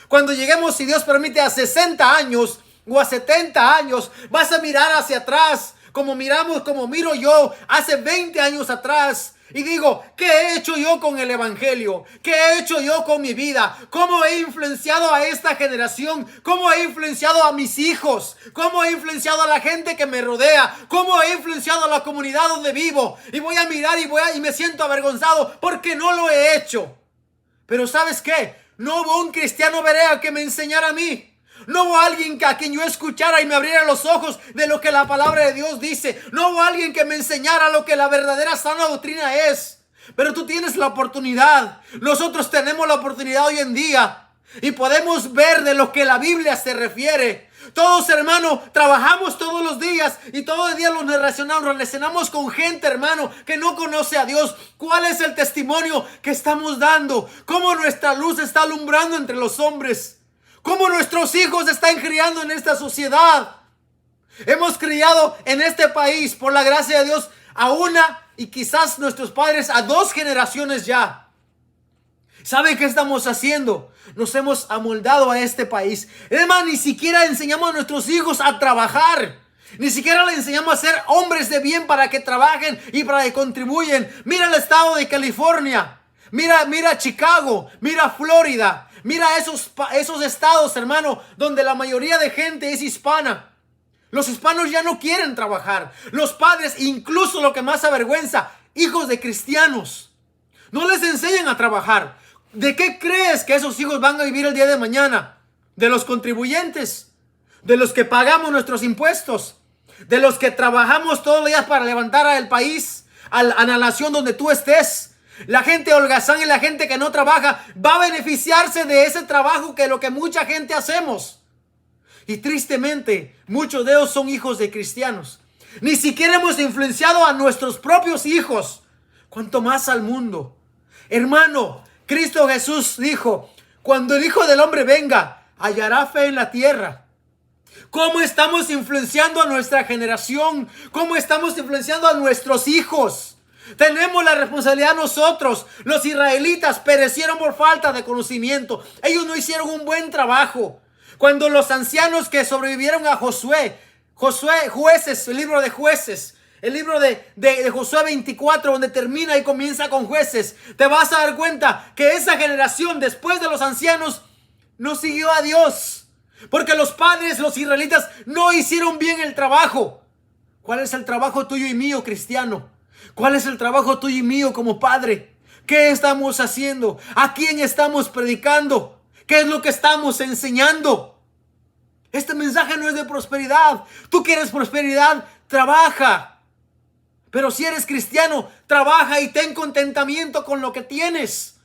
Cuando lleguemos, si Dios permite, a 60 años o a 70 años, vas a mirar hacia atrás, como miro yo hace 20 años atrás. Y digo, ¿qué he hecho yo con el evangelio? ¿Qué he hecho yo con mi vida? ¿Cómo he influenciado a esta generación? ¿Cómo he influenciado a mis hijos? ¿Cómo he influenciado a la gente que me rodea? ¿Cómo he influenciado a la comunidad donde vivo? Y voy a mirar y me siento avergonzado porque no lo he hecho. Pero ¿sabes qué? No hubo un cristiano berea que me enseñara a mí. No hubo alguien a quien yo escuchara y me abriera los ojos de lo que la palabra de Dios dice. No hubo alguien que me enseñara lo que la verdadera sana doctrina es. Pero tú tienes la oportunidad. Nosotros tenemos la oportunidad hoy en día. Y podemos ver de lo que la Biblia se refiere. Todos, hermano, trabajamos todos los días y todos los días nos relacionamos con gente, hermano, que no conoce a Dios. ¿Cuál es el testimonio que estamos dando? ¿Cómo nuestra luz está alumbrando entre los hombres? ¿Cómo nuestros hijos están criando en esta sociedad? Hemos criado en este país, por la gracia de Dios, a una y quizás nuestros padres a 2 generaciones ya. ¿Saben qué estamos haciendo? Nos hemos amoldado a este país. Hermano, ni siquiera enseñamos a nuestros hijos a trabajar. Ni siquiera les enseñamos a ser hombres de bien para que trabajen y para que contribuyen. Mira el estado de California. Mira Chicago. Mira Florida. Mira esos estados, hermano, donde la mayoría de gente es hispana. Los hispanos ya no quieren trabajar. Los padres, incluso lo que más avergüenza, hijos de cristianos, no les enseñan a trabajar. ¿De qué crees que esos hijos van a vivir el día de mañana? ¿De los contribuyentes? ¿De los que pagamos nuestros impuestos? ¿De los que trabajamos todos los días para levantar al país, a la nación donde tú estés? La gente holgazán y la gente que no trabaja va a beneficiarse de ese trabajo que lo que mucha gente hacemos. Y tristemente, muchos de ellos son hijos de cristianos. Ni siquiera hemos influenciado a nuestros propios hijos, cuanto más al mundo. Hermano, Cristo Jesús dijo, cuando el Hijo del Hombre venga, hallará fe en la tierra. ¿Cómo estamos influenciando a nuestra generación? ¿Cómo estamos influenciando a nuestros hijos? Tenemos la responsabilidad nosotros. Los israelitas perecieron por falta de conocimiento. Ellos no hicieron un buen trabajo. Cuando los ancianos que sobrevivieron a Josué, Jueces, el libro de Jueces, el libro de Josué 24, donde termina y comienza con Jueces, te vas a dar cuenta que esa generación después de los ancianos no siguió a Dios. Porque los padres, los israelitas, no hicieron bien el trabajo. ¿Cuál es el trabajo tuyo y mío, cristiano? ¿Cuál es el trabajo tuyo y mío como padre? ¿Qué estamos haciendo? ¿A quién estamos predicando? ¿Qué es lo que estamos enseñando? Este mensaje no es de prosperidad. Tú quieres prosperidad, trabaja. Pero si eres cristiano, trabaja y ten contentamiento con lo que tienes.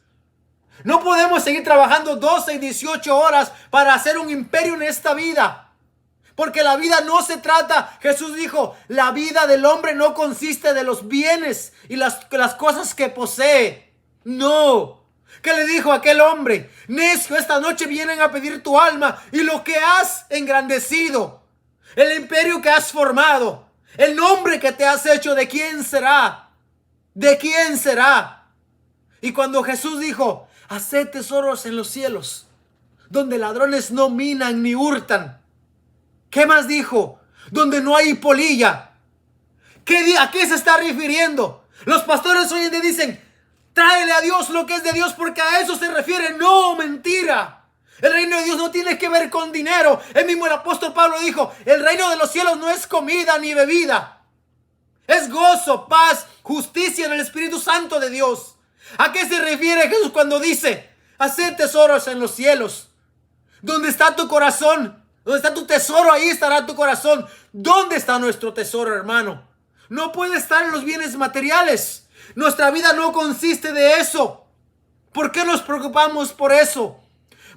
No podemos seguir trabajando 12 y 18 horas para hacer un imperio en esta vida. Porque la vida no se trata, Jesús dijo, la vida del hombre no consiste de los bienes y las cosas que posee. No. ¿Qué le dijo aquel hombre? Necio, esta noche vienen a pedir tu alma y lo que has engrandecido, el imperio que has formado, el nombre que te has hecho, ¿de quién será? ¿De quién será? Y cuando Jesús dijo, haced tesoros en los cielos, donde ladrones no minan ni hurtan. ¿Qué más dijo? Donde no hay polilla. ¿A qué se está refiriendo? Los pastores hoy en día dicen, tráele a Dios lo que es de Dios, porque a eso se refiere. No, mentira. El reino de Dios no tiene que ver con dinero. El mismo el apóstol Pablo dijo, el reino de los cielos no es comida ni bebida. Es gozo, paz, justicia en el Espíritu Santo de Dios. ¿A qué se refiere Jesús cuando dice, haced tesoros en los cielos? ¿Dónde está tu corazón? ¿Dónde está tu tesoro? Ahí estará tu corazón. ¿Dónde está nuestro tesoro, hermano? No puede estar en los bienes materiales. Nuestra vida no consiste de eso. ¿Por qué nos preocupamos por eso?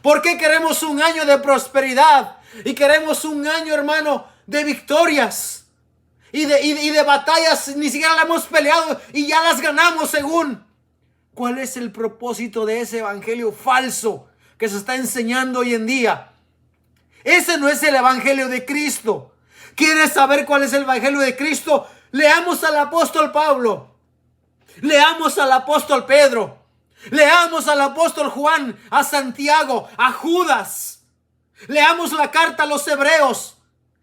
¿Por qué queremos un año de prosperidad? Y queremos un año, hermano, de victorias. Y de batallas. Ni siquiera las hemos peleado y ya las ganamos según. ¿Cuál es el propósito de ese evangelio falso que se está enseñando hoy en día? Ese no es el evangelio de Cristo. ¿Quieres saber cuál es el evangelio de Cristo? Leamos al apóstol Pablo. Leamos al apóstol Pedro. Leamos al apóstol Juan, a Santiago, a Judas. Leamos la carta a los hebreos.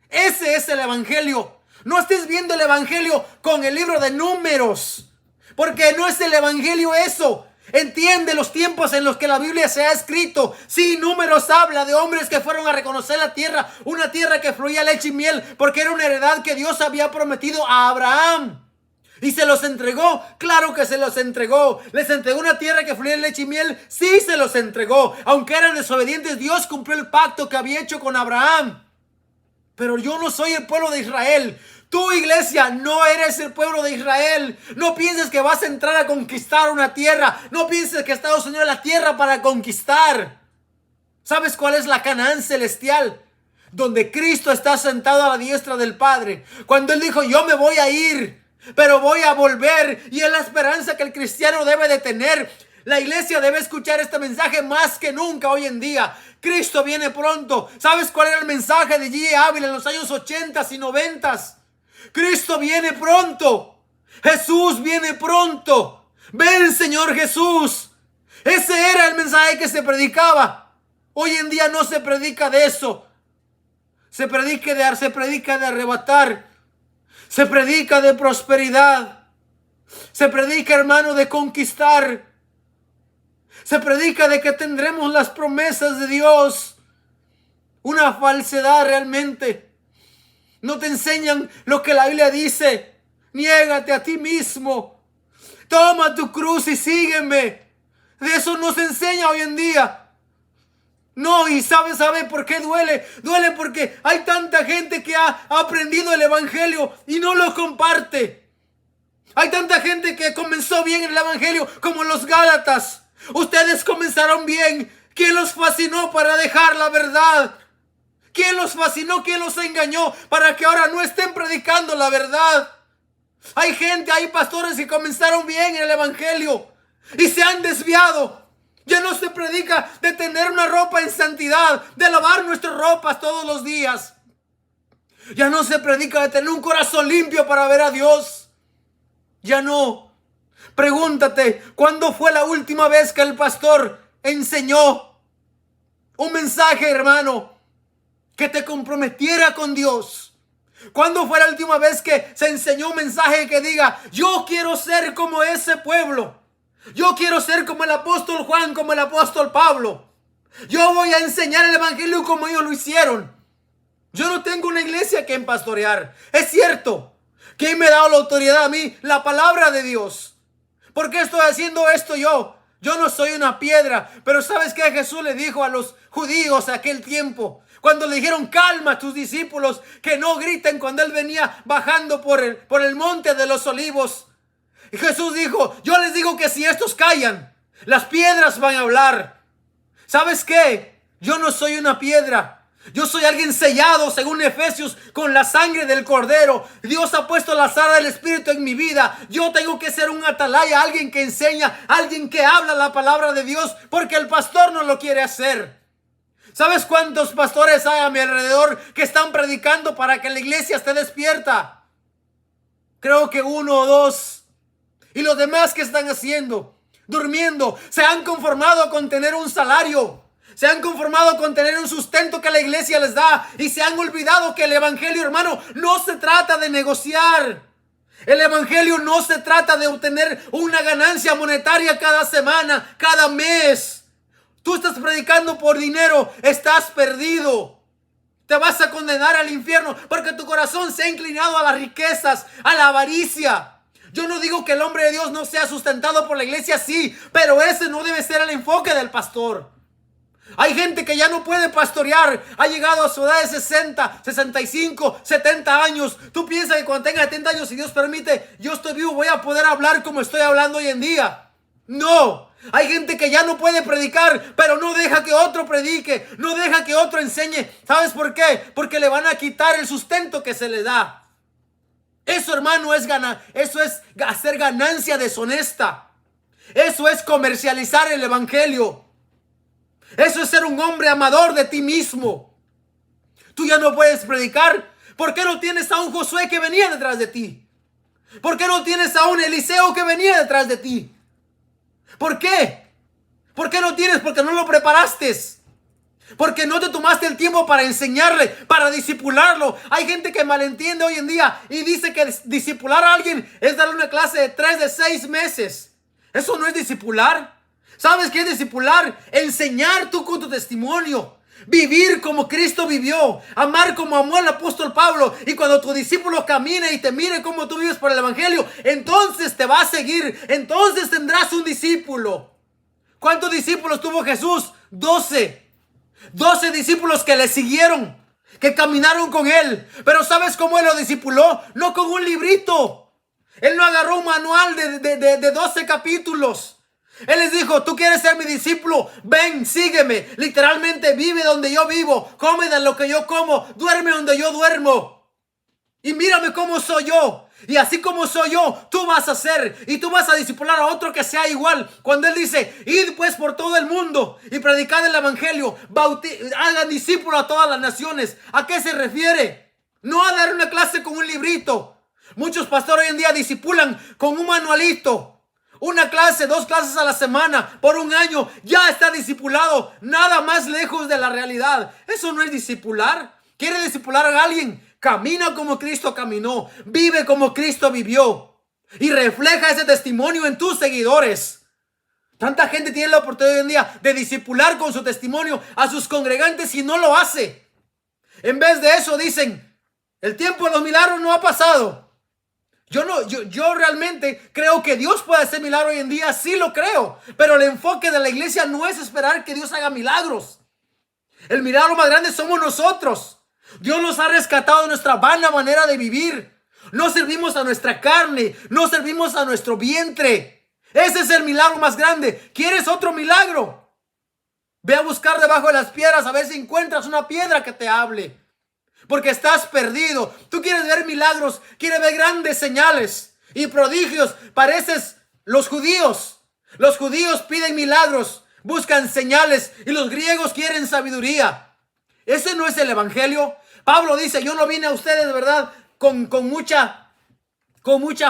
Ese es el evangelio. No estés viendo el evangelio con el libro de Números, porque no es el evangelio eso. Entiende los tiempos en los que la Biblia se ha escrito. Sí, Números habla de hombres que fueron a reconocer la tierra, una tierra que fluía leche y miel, porque era una heredad que Dios había prometido a Abraham. ¿Y se los entregó? Claro que se los entregó. ¿Les entregó una tierra que fluía leche y miel? Sí, se los entregó. Aunque eran desobedientes, Dios cumplió el pacto que había hecho con Abraham. Pero yo no soy el pueblo de Israel. Tú, iglesia, no eres el pueblo de Israel. No pienses que vas a entrar a conquistar una tierra. No pienses que Estados Unidos es la tierra para conquistar. ¿Sabes cuál es la Canaán celestial? Donde Cristo está sentado a la diestra del Padre. Cuando Él dijo, yo me voy a ir, pero voy a volver. Y es la esperanza que el cristiano debe de tener. La iglesia debe escuchar este mensaje más que nunca hoy en día. Cristo viene pronto. ¿Sabes cuál era el mensaje de G. Ávila en los años 80s y 90s? Cristo viene pronto. Jesús viene pronto. Ven, Señor Jesús. Ese era el mensaje que se predicaba. Hoy en día no se predica de eso. Se predica de arrebatar. Se predica de prosperidad. Se predica, hermano, de conquistar. Se predica de que tendremos las promesas de Dios. Una falsedad realmente. No te enseñan lo que la Biblia dice. Niégate a ti mismo. Toma tu cruz y sígueme. De eso no se enseña hoy en día. No, y ¿sabe por qué duele? Duele porque hay tanta gente que ha aprendido el evangelio y no lo comparte. Hay tanta gente que comenzó bien el evangelio, como los Gálatas. Ustedes comenzaron bien. ¿Quién los fascinó para dejar la verdad? ¿Quién los fascinó? ¿Quién los engañó para que ahora no estén predicando la verdad? Hay pastores que comenzaron bien en el evangelio y se han desviado. Ya no se predica de tener una ropa en santidad, de lavar nuestras ropas todos los días. Ya no se predica de tener un corazón limpio para ver a Dios. Ya no. Pregúntate, ¿cuándo fue la última vez que el pastor enseñó un mensaje, hermano, que te comprometiera con Dios? ¿Cuándo fue la última vez que se enseñó un mensaje que diga, yo quiero ser como ese pueblo? Yo quiero ser como el apóstol Juan, como el apóstol Pablo. Yo voy a enseñar el evangelio como ellos lo hicieron. Yo no tengo una iglesia que pastorear. Es cierto. ¿Quién me ha dado la autoridad a mí? La palabra de Dios. ¿Por qué estoy haciendo esto yo? Yo no soy una piedra. Pero ¿sabes qué? Jesús le dijo a los judíos a aquel tiempo, cuando le dijeron: calma a tus discípulos, que no griten, cuando él venía bajando por el monte de los olivos. Y Jesús dijo: yo les digo que si estos callan, las piedras van a hablar. ¿Sabes qué? Yo no soy una piedra. Yo soy alguien sellado, según Efesios, con la sangre del Cordero. Dios ha puesto la sala del Espíritu en mi vida. Yo tengo que ser un atalaya, alguien que enseña, alguien que habla la palabra de Dios, porque el pastor no lo quiere hacer. ¿Sabes cuántos pastores hay a mi alrededor que están predicando para que la iglesia esté despierta? Creo que 1 o 2. ¿Y los demás qué están haciendo? Durmiendo. Se han conformado con tener un salario. Se han conformado con tener un sustento que la iglesia les da. Y se han olvidado que el evangelio, hermano, no se trata de negociar. El evangelio no se trata de obtener una ganancia monetaria cada semana, cada mes. Tú estás predicando por dinero, estás perdido. Te vas a condenar al infierno porque tu corazón se ha inclinado a las riquezas, a la avaricia. Yo no digo que el hombre de Dios no sea sustentado por la iglesia, sí, pero ese no debe ser el enfoque del pastor. Hay gente que ya no puede pastorear, ha llegado a su edad de 60, 65, 70 años. Tú piensas que cuando tenga 70 años, si Dios permite, yo estoy vivo, voy a poder hablar como estoy hablando hoy en día. No, hay gente que ya no puede predicar, pero no deja que otro predique, no deja que otro enseñe. ¿Sabes por qué? Porque le van a quitar el sustento que se le da. Eso, hermano, eso es hacer ganancia deshonesta. Eso es comercializar el evangelio. Eso es ser un hombre amador de ti mismo. Tú ya no puedes predicar. ¿Por qué no tienes a un Josué que venía detrás de ti? ¿Por qué no tienes a un Eliseo que venía detrás de ti? ¿Por qué? ¿Por qué no tienes? Porque no lo preparaste. Porque no te tomaste el tiempo para enseñarle, para discipularlo. Hay gente que malentiende hoy en día y dice que discipular a alguien es darle una clase de 3, de 6 meses. Eso no es discipular. ¿Sabes qué es discipular? Enseñar tú con tu testimonio. Vivir como Cristo vivió. Amar como amó el apóstol Pablo. Y cuando tu discípulo camine y te mire cómo tú vives por el evangelio, entonces te va a seguir. Entonces tendrás un discípulo. ¿Cuántos discípulos tuvo Jesús? 12. 12 discípulos que le siguieron, que caminaron con él. Pero ¿sabes cómo él lo discipuló? No con un librito. Él no agarró un manual de 12 capítulos. Él les dijo: tú quieres ser mi discípulo, ven, sígueme. Literalmente vive donde yo vivo, come de lo que yo como, duerme donde yo duermo. Y mírame cómo soy yo. Y así como soy yo, tú vas a ser. Y tú vas a discipular a otro que sea igual. Cuando él dice: id pues por todo el mundo y predicad el evangelio, hagan discípulos a todas las naciones. ¿A qué se refiere? No a dar una clase con un librito. Muchos pastores hoy en día discipulan con un manualito. Una clase, 2 clases a la semana, por 1 año, ya está discipulado. Nada más lejos de la realidad. Eso no es discipular. ¿Quiere discipular a alguien? Camina como Cristo caminó. Vive como Cristo vivió. Y refleja ese testimonio en tus seguidores. Tanta gente tiene la oportunidad hoy en día de discipular con su testimonio a sus congregantes y no lo hace. En vez de eso dicen: el tiempo de los milagros no ha pasado. Yo realmente creo que Dios puede hacer milagros hoy en día, sí lo creo. Pero el enfoque de la iglesia no es esperar que Dios haga milagros. El milagro más grande somos nosotros. Dios nos ha rescatado de nuestra vana manera de vivir. No servimos a nuestra carne, no servimos a nuestro vientre. Ese es el milagro más grande. ¿Quieres otro milagro? Ve a buscar debajo de las piedras a ver si encuentras una piedra que te hable. Porque estás perdido. Tú quieres ver milagros, quieres ver grandes señales y prodigios. Pareces los judíos. Los judíos piden milagros, buscan señales, y los griegos quieren sabiduría. Ese no es el evangelio. Pablo dice: yo no vine a ustedes, ¿verdad?, con mucha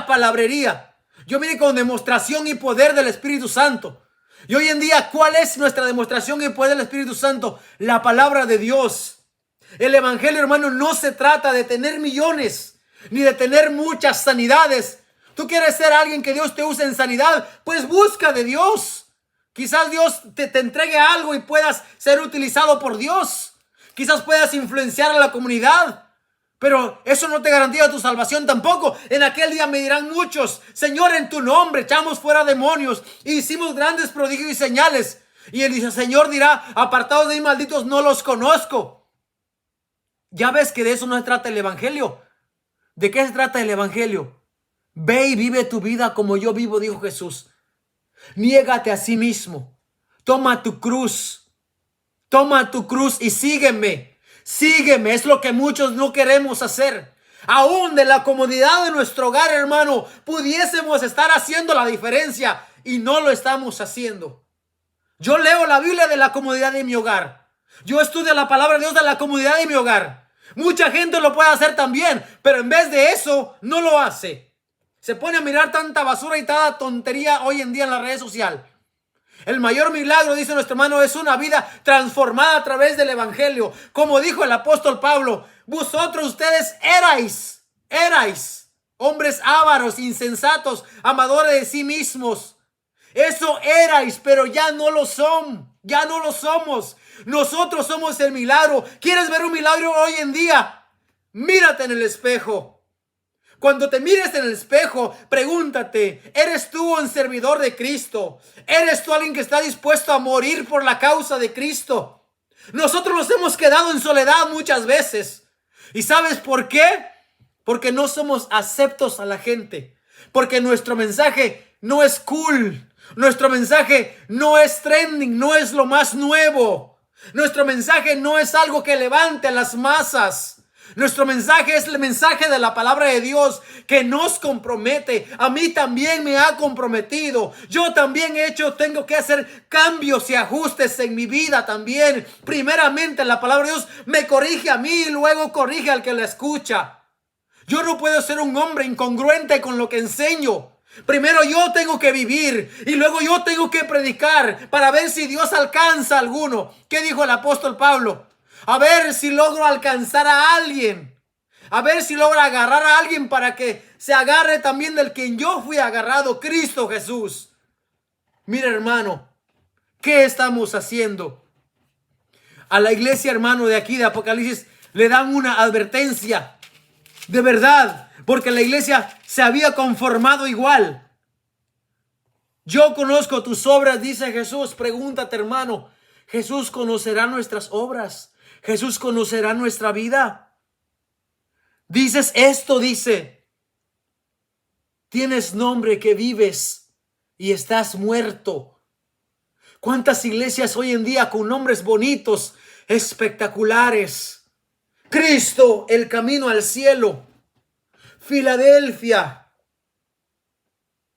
palabrería. Yo vine con demostración y poder del Espíritu Santo. Y hoy en día, ¿cuál es nuestra demostración y poder del Espíritu Santo? La palabra de Dios. El evangelio, hermano, no se trata de tener millones, ni de tener muchas sanidades. ¿Tú quieres ser alguien que Dios te use en sanidad? Pues busca de Dios. Quizás Dios te entregue algo y puedas ser utilizado por Dios. Quizás puedas influenciar a la comunidad. Pero eso no te garantiza tu salvación tampoco. En aquel día me dirán muchos: Señor, en tu nombre echamos fuera demonios, e hicimos grandes prodigios y señales. Y el Señor dirá: apartados de mí, malditos, no los conozco. Ya ves que de eso no se trata el evangelio. ¿De qué se trata el evangelio? Ve y vive tu vida como yo vivo, dijo Jesús. Niégate a sí mismo. Toma tu cruz. Toma tu cruz y sígueme. Sígueme, es lo que muchos no queremos hacer. Aún de la comodidad de nuestro hogar, hermano, pudiésemos estar haciendo la diferencia y no lo estamos haciendo. Yo leo la Biblia de la comodidad de mi hogar. Yo estudio la palabra de Dios de la comodidad de mi hogar. Mucha gente lo puede hacer también, pero en vez de eso, no lo hace. Se pone a mirar tanta basura y tanta tontería hoy en día en las redes sociales. El mayor milagro, dice nuestro hermano, es una vida transformada a través del evangelio. Como dijo el apóstol Pablo: ustedes erais hombres ávaros, insensatos, amadores de sí mismos. Eso erais, pero ya no lo son. Ya no lo somos. Nosotros somos el milagro. ¿Quieres ver un milagro hoy en día? Mírate en el espejo. Cuando te mires en el espejo, pregúntate: ¿eres tú un servidor de Cristo? ¿Eres tú alguien que está dispuesto a morir por la causa de Cristo? Nosotros nos hemos quedado en soledad muchas veces. ¿Y sabes por qué? Porque no somos aceptos a la gente. Porque nuestro mensaje no es cool. Nuestro mensaje no es trending, no es lo más nuevo. Nuestro mensaje no es algo que levante a las masas. Nuestro mensaje es el mensaje de la palabra de Dios que nos compromete. A mí también me ha comprometido. Yo también tengo que hacer cambios y ajustes en mi vida también. Primeramente la palabra de Dios me corrige a mí y luego corrige al que la escucha. Yo no puedo ser un hombre incongruente con lo que enseño. Primero yo tengo que vivir y luego yo tengo que predicar para ver si Dios alcanza a alguno. ¿Qué dijo el apóstol Pablo? A ver si logro alcanzar a alguien. A ver si logro agarrar a alguien para que se agarre también del quien yo fui agarrado, Cristo Jesús. Mira, hermano, ¿qué estamos haciendo? A la iglesia, hermano, de aquí de Apocalipsis le dan una advertencia. De verdad, porque la iglesia se había conformado igual. Yo conozco tus obras, dice Jesús. Pregúntate, hermano, ¿Jesús conocerá nuestras obras? ¿Jesús conocerá nuestra vida? Dices esto, dice: tienes nombre que vives y estás muerto. ¿Cuántas iglesias hoy en día con nombres bonitos, espectaculares? Cristo, el camino al cielo. Filadelfia.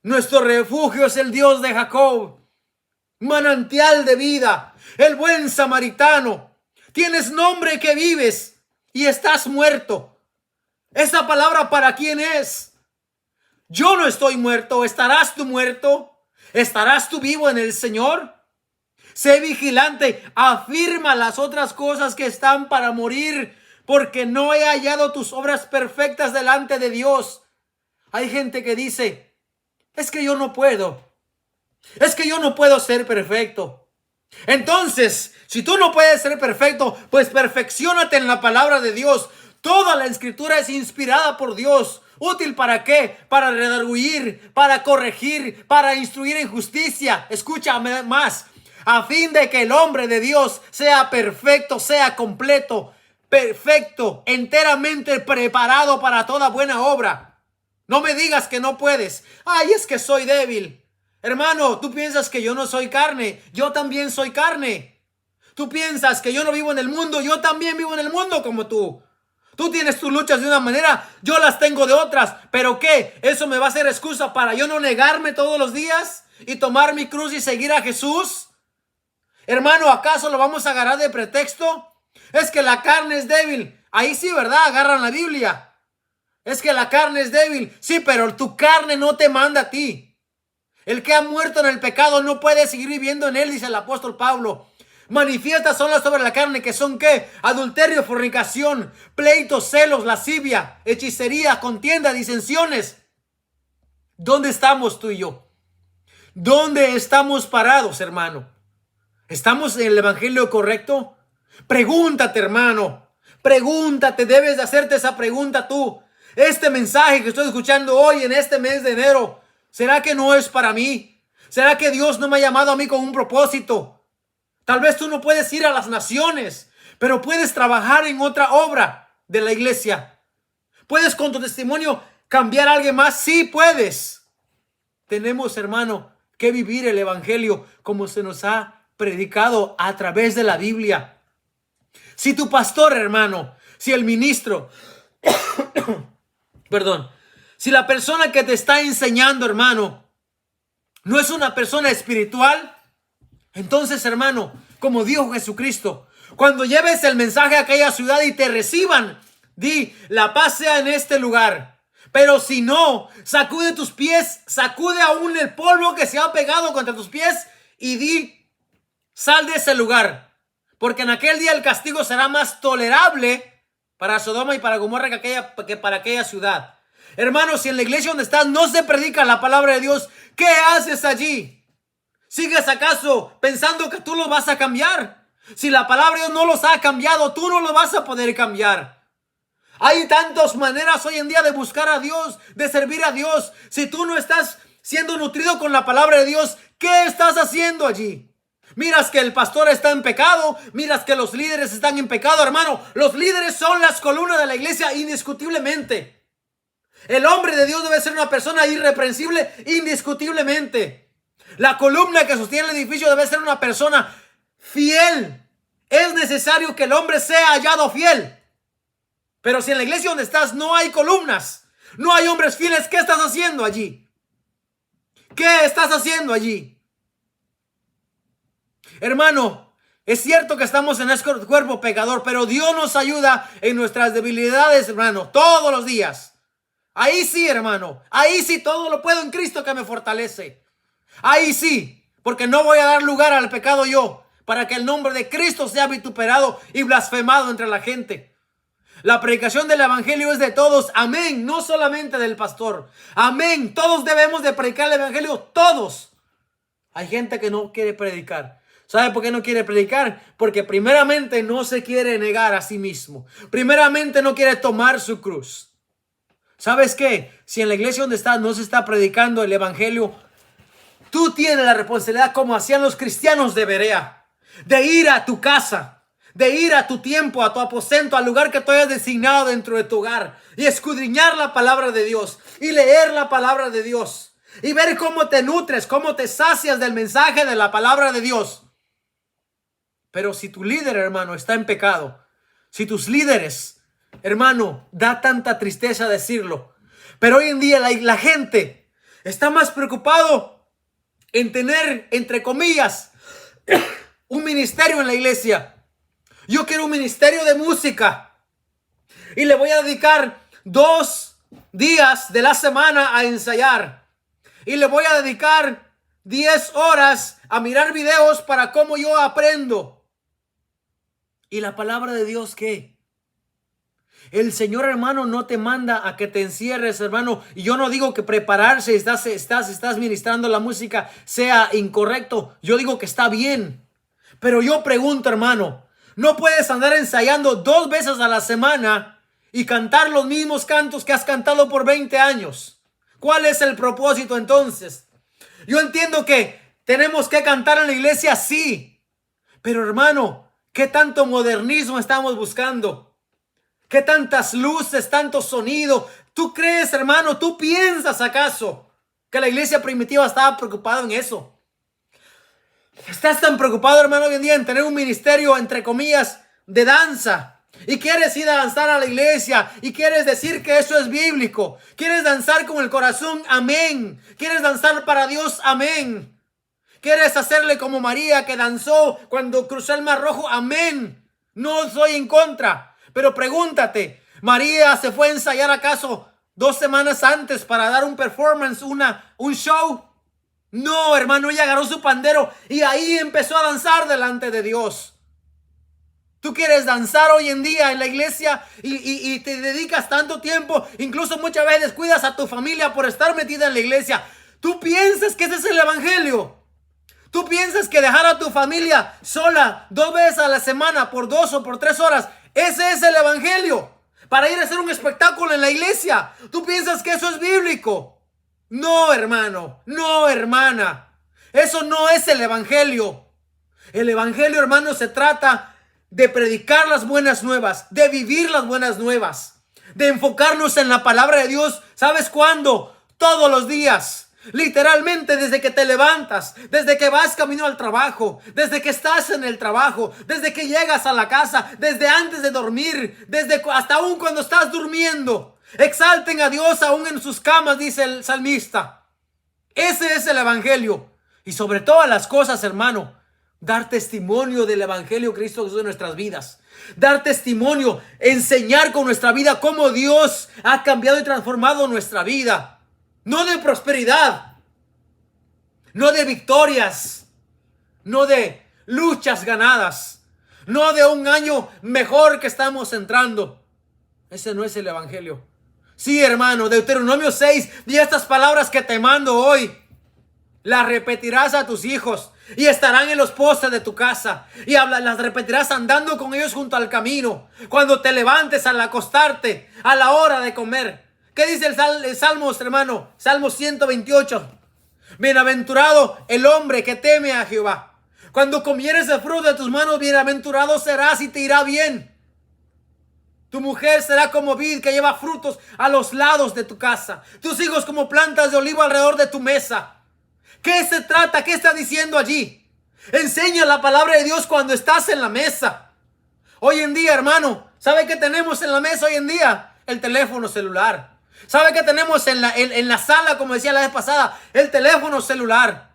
Nuestro refugio es el Dios de Jacob. Manantial de vida. El buen samaritano. Tienes nombre que vives y estás muerto. ¿Esa palabra para quién es? Yo no estoy muerto. ¿Estarás tú muerto? ¿Estarás tú vivo en el Señor? Sé vigilante. Afirma las otras cosas que están para morir, porque no he hallado tus obras perfectas delante de Dios. Hay gente que dice: es que yo no puedo. Es que yo no puedo ser perfecto. Entonces, si tú no puedes ser perfecto, pues perfecciónate en la palabra de Dios. Toda la escritura es inspirada por Dios. ¿Útil para qué? Para redarguir, para corregir, para instruir en justicia. Escúchame más. A fin de que el hombre de Dios sea perfecto, sea completo, perfecto, enteramente preparado para toda buena obra. No me digas que no puedes. Ay, es que soy débil. Hermano, tú piensas que yo no soy carne. Yo también soy carne. Tú piensas que yo no vivo en el mundo. Yo también vivo en el mundo como tú. Tú tienes tus luchas de una manera, yo las tengo de otras. ¿Pero qué? ¿Eso me va a ser excusa para yo no negarme todos los días y tomar mi cruz y seguir a Jesús? Hermano, ¿acaso lo vamos a agarrar de pretexto? Es que la carne es débil. Ahí sí, ¿verdad? Agarran la Biblia. Es que la carne es débil. Sí, pero tu carne no te manda a ti. El que ha muerto en el pecado no puede seguir viviendo en él, dice el apóstol Pablo. Manifiestas son las obras de la carne, que son ¿qué? Adulterio, fornicación, pleitos, celos, lascivia, hechicería, contienda, disensiones. ¿Dónde estamos tú y yo? ¿Dónde estamos parados, hermano? ¿Estamos en el evangelio correcto? Pregúntate, hermano. Pregúntate, debes de hacerte esa pregunta tú. Este mensaje que estoy escuchando hoy en este mes de enero, ¿será que no es para mí? ¿Será que Dios no me ha llamado a mí con un propósito? Tal vez tú no puedes ir a las naciones, pero puedes trabajar en otra obra de la iglesia. ¿Puedes con tu testimonio cambiar a alguien más? Sí, puedes. Tenemos, hermano, que vivir el evangelio como se nos ha predicado a través de la Biblia. Si tu pastor, hermano, si el ministro, perdón, si la persona que te está enseñando, hermano, no es una persona espiritual, entonces, hermano, como dijo Jesucristo, cuando lleves el mensaje a aquella ciudad y te reciban, di, la paz sea en este lugar. Pero si no, sacude tus pies, sacude aún el polvo que se ha pegado contra tus pies y di, sal de ese lugar. Porque en aquel día el castigo será más tolerable para Sodoma y para Gomorra que para aquella ciudad. Hermanos, si en la iglesia donde estás no se predica la palabra de Dios, ¿qué haces allí? ¿Sigues acaso pensando que tú lo vas a cambiar? Si la palabra de Dios no los ha cambiado, tú no lo vas a poder cambiar. Hay tantas maneras hoy en día de buscar a Dios, de servir a Dios. Si tú no estás siendo nutrido con la palabra de Dios, ¿qué estás haciendo allí? Miras que el pastor está en pecado, miras que los líderes están en pecado, hermano. Los líderes son las columnas de la iglesia indiscutiblemente. El hombre de Dios debe ser una persona irreprensible indiscutiblemente. La columna que sostiene el edificio debe ser una persona fiel. Es necesario que el hombre sea hallado fiel. Pero si en la iglesia donde estás no hay columnas, no hay hombres fieles, ¿qué estás haciendo allí? ¿Qué estás haciendo allí? Hermano, es cierto que estamos en este cuerpo pecador, pero Dios nos ayuda en nuestras debilidades, hermano, todos los días. Ahí sí, hermano, ahí sí todo lo puedo en Cristo que me fortalece. Ahí sí, porque no voy a dar lugar al pecado yo, para que el nombre de Cristo sea vituperado y blasfemado entre la gente. La predicación del evangelio es de todos, amén, no solamente del pastor, amén. Todos debemos de predicar el evangelio, todos. Hay gente que no quiere predicar. ¿Sabe por qué no quiere predicar? Porque primeramente no se quiere negar a sí mismo. Primeramente no quiere tomar su cruz. ¿Sabes qué? Si en la iglesia donde estás no se está predicando el evangelio, tú tienes la responsabilidad, como hacían los cristianos de Berea, de ir a tu casa, de ir a tu tiempo, a tu aposento, al lugar que tú hayas designado dentro de tu hogar y escudriñar la palabra de Dios y leer la palabra de Dios y ver cómo te nutres, cómo te sacias del mensaje de la palabra de Dios. Pero si tu líder, hermano, está en pecado, si tus líderes, hermano, da tanta tristeza decirlo, pero hoy en día la gente está más preocupado en tener, entre comillas, un ministerio en la iglesia. Yo quiero un ministerio de música y le voy a dedicar 2 días de la semana a ensayar y le voy a dedicar 10 horas a mirar videos para cómo yo aprendo. ¿Y la palabra de Dios qué? El Señor, hermano, no te manda a que te encierres, hermano. Y yo no digo que prepararse, estás ministrando la música sea incorrecto. Yo digo que está bien. Pero yo pregunto, hermano, no puedes andar ensayando 2 veces a la semana y cantar los mismos cantos que has cantado por 20 años. ¿Cuál es el propósito entonces? Yo entiendo que tenemos que cantar en la iglesia, sí. Pero hermano, ¿qué tanto modernismo estamos buscando? ¿Qué tantas luces, tanto sonido? ¿Tú crees, hermano, tú piensas acaso que la iglesia primitiva estaba preocupada en eso? ¿Estás tan preocupado, hermano, hoy en día en tener un ministerio, entre comillas, de danza? Y quieres ir a danzar a la iglesia y quieres decir que eso es bíblico. Quieres danzar con el corazón, amén. Quieres danzar para Dios, amén. Quieres hacerle como María que danzó cuando cruzó el Mar Rojo, amén. No soy en contra. Pero pregúntate, ¿María se fue a ensayar acaso 2 semanas antes para dar un performance, un show? No, hermano, ella agarró su pandero y ahí empezó a danzar delante de Dios. Tú quieres danzar hoy en día en la iglesia y te dedicas tanto tiempo, incluso muchas veces cuidas a tu familia por estar metida en la iglesia. ¿Tú piensas que ese es el evangelio? ¿Tú piensas que dejar a tu familia sola 2 veces a la semana por 2 o por 3 horas, ese es el evangelio? Para ir a hacer un espectáculo en la iglesia. ¿Tú piensas que eso es bíblico? No, hermano. No, hermana. Eso no es el evangelio. El evangelio, hermano, se trata de predicar las buenas nuevas, de vivir las buenas nuevas, de enfocarnos en la palabra de Dios. ¿Sabes cuándo? Todos los días. Literalmente desde que te levantas, desde que vas camino al trabajo, desde que estás en el trabajo, desde que llegas a la casa, desde antes de dormir, hasta aún cuando estás durmiendo. Exalten a Dios aún en sus camas, dice el salmista. Ese es el evangelio. Y sobre todas las cosas, hermano, dar testimonio del evangelio de Cristo Jesús en nuestras vidas. Dar testimonio, enseñar con nuestra vida cómo Dios ha cambiado y transformado nuestra vida. No de prosperidad, no de victorias, no de luchas ganadas, no de un año mejor que estamos entrando. Ese no es el evangelio. Sí, hermano, Deuteronomio 6, y estas palabras que te mando hoy, las repetirás a tus hijos y estarán en los postes de tu casa y las repetirás andando con ellos junto al camino, cuando te levantes al acostarte, a la hora de comer. ¿Qué dice el Salmos, hermano? Salmo 128. Bienaventurado el hombre que teme a Jehová. Cuando comieres el fruto de tus manos, bienaventurado serás y te irá bien. Tu mujer será como vid que lleva frutos a los lados de tu casa. Tus hijos como plantas de olivo alrededor de tu mesa. ¿Qué se trata? ¿Qué está diciendo allí? Enseña la palabra de Dios cuando estás en la mesa. Hoy en día, hermano, ¿sabe qué tenemos en la mesa hoy en día? El teléfono celular. ¿Sabe qué tenemos en la sala, como decía la vez pasada? El teléfono celular.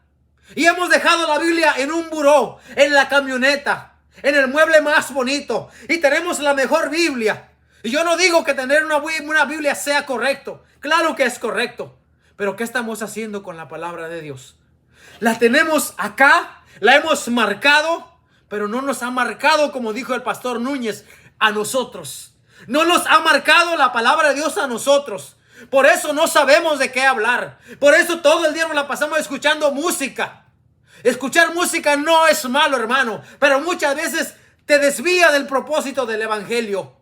Y hemos dejado la Biblia en un buró, en la camioneta, en el mueble más bonito. Y tenemos la mejor Biblia. Y yo no digo que tener una Biblia sea correcto. Claro que es correcto. Pero ¿qué estamos haciendo con la palabra de Dios? La tenemos acá, la hemos marcado, pero no nos ha marcado, como dijo el pastor Núñez, a nosotros. No nos ha marcado la palabra de Dios a nosotros. Por eso no sabemos de qué hablar. Por eso todo el día nos la pasamos escuchando música. Escuchar música no es malo, hermano, pero muchas veces te desvía del propósito del evangelio.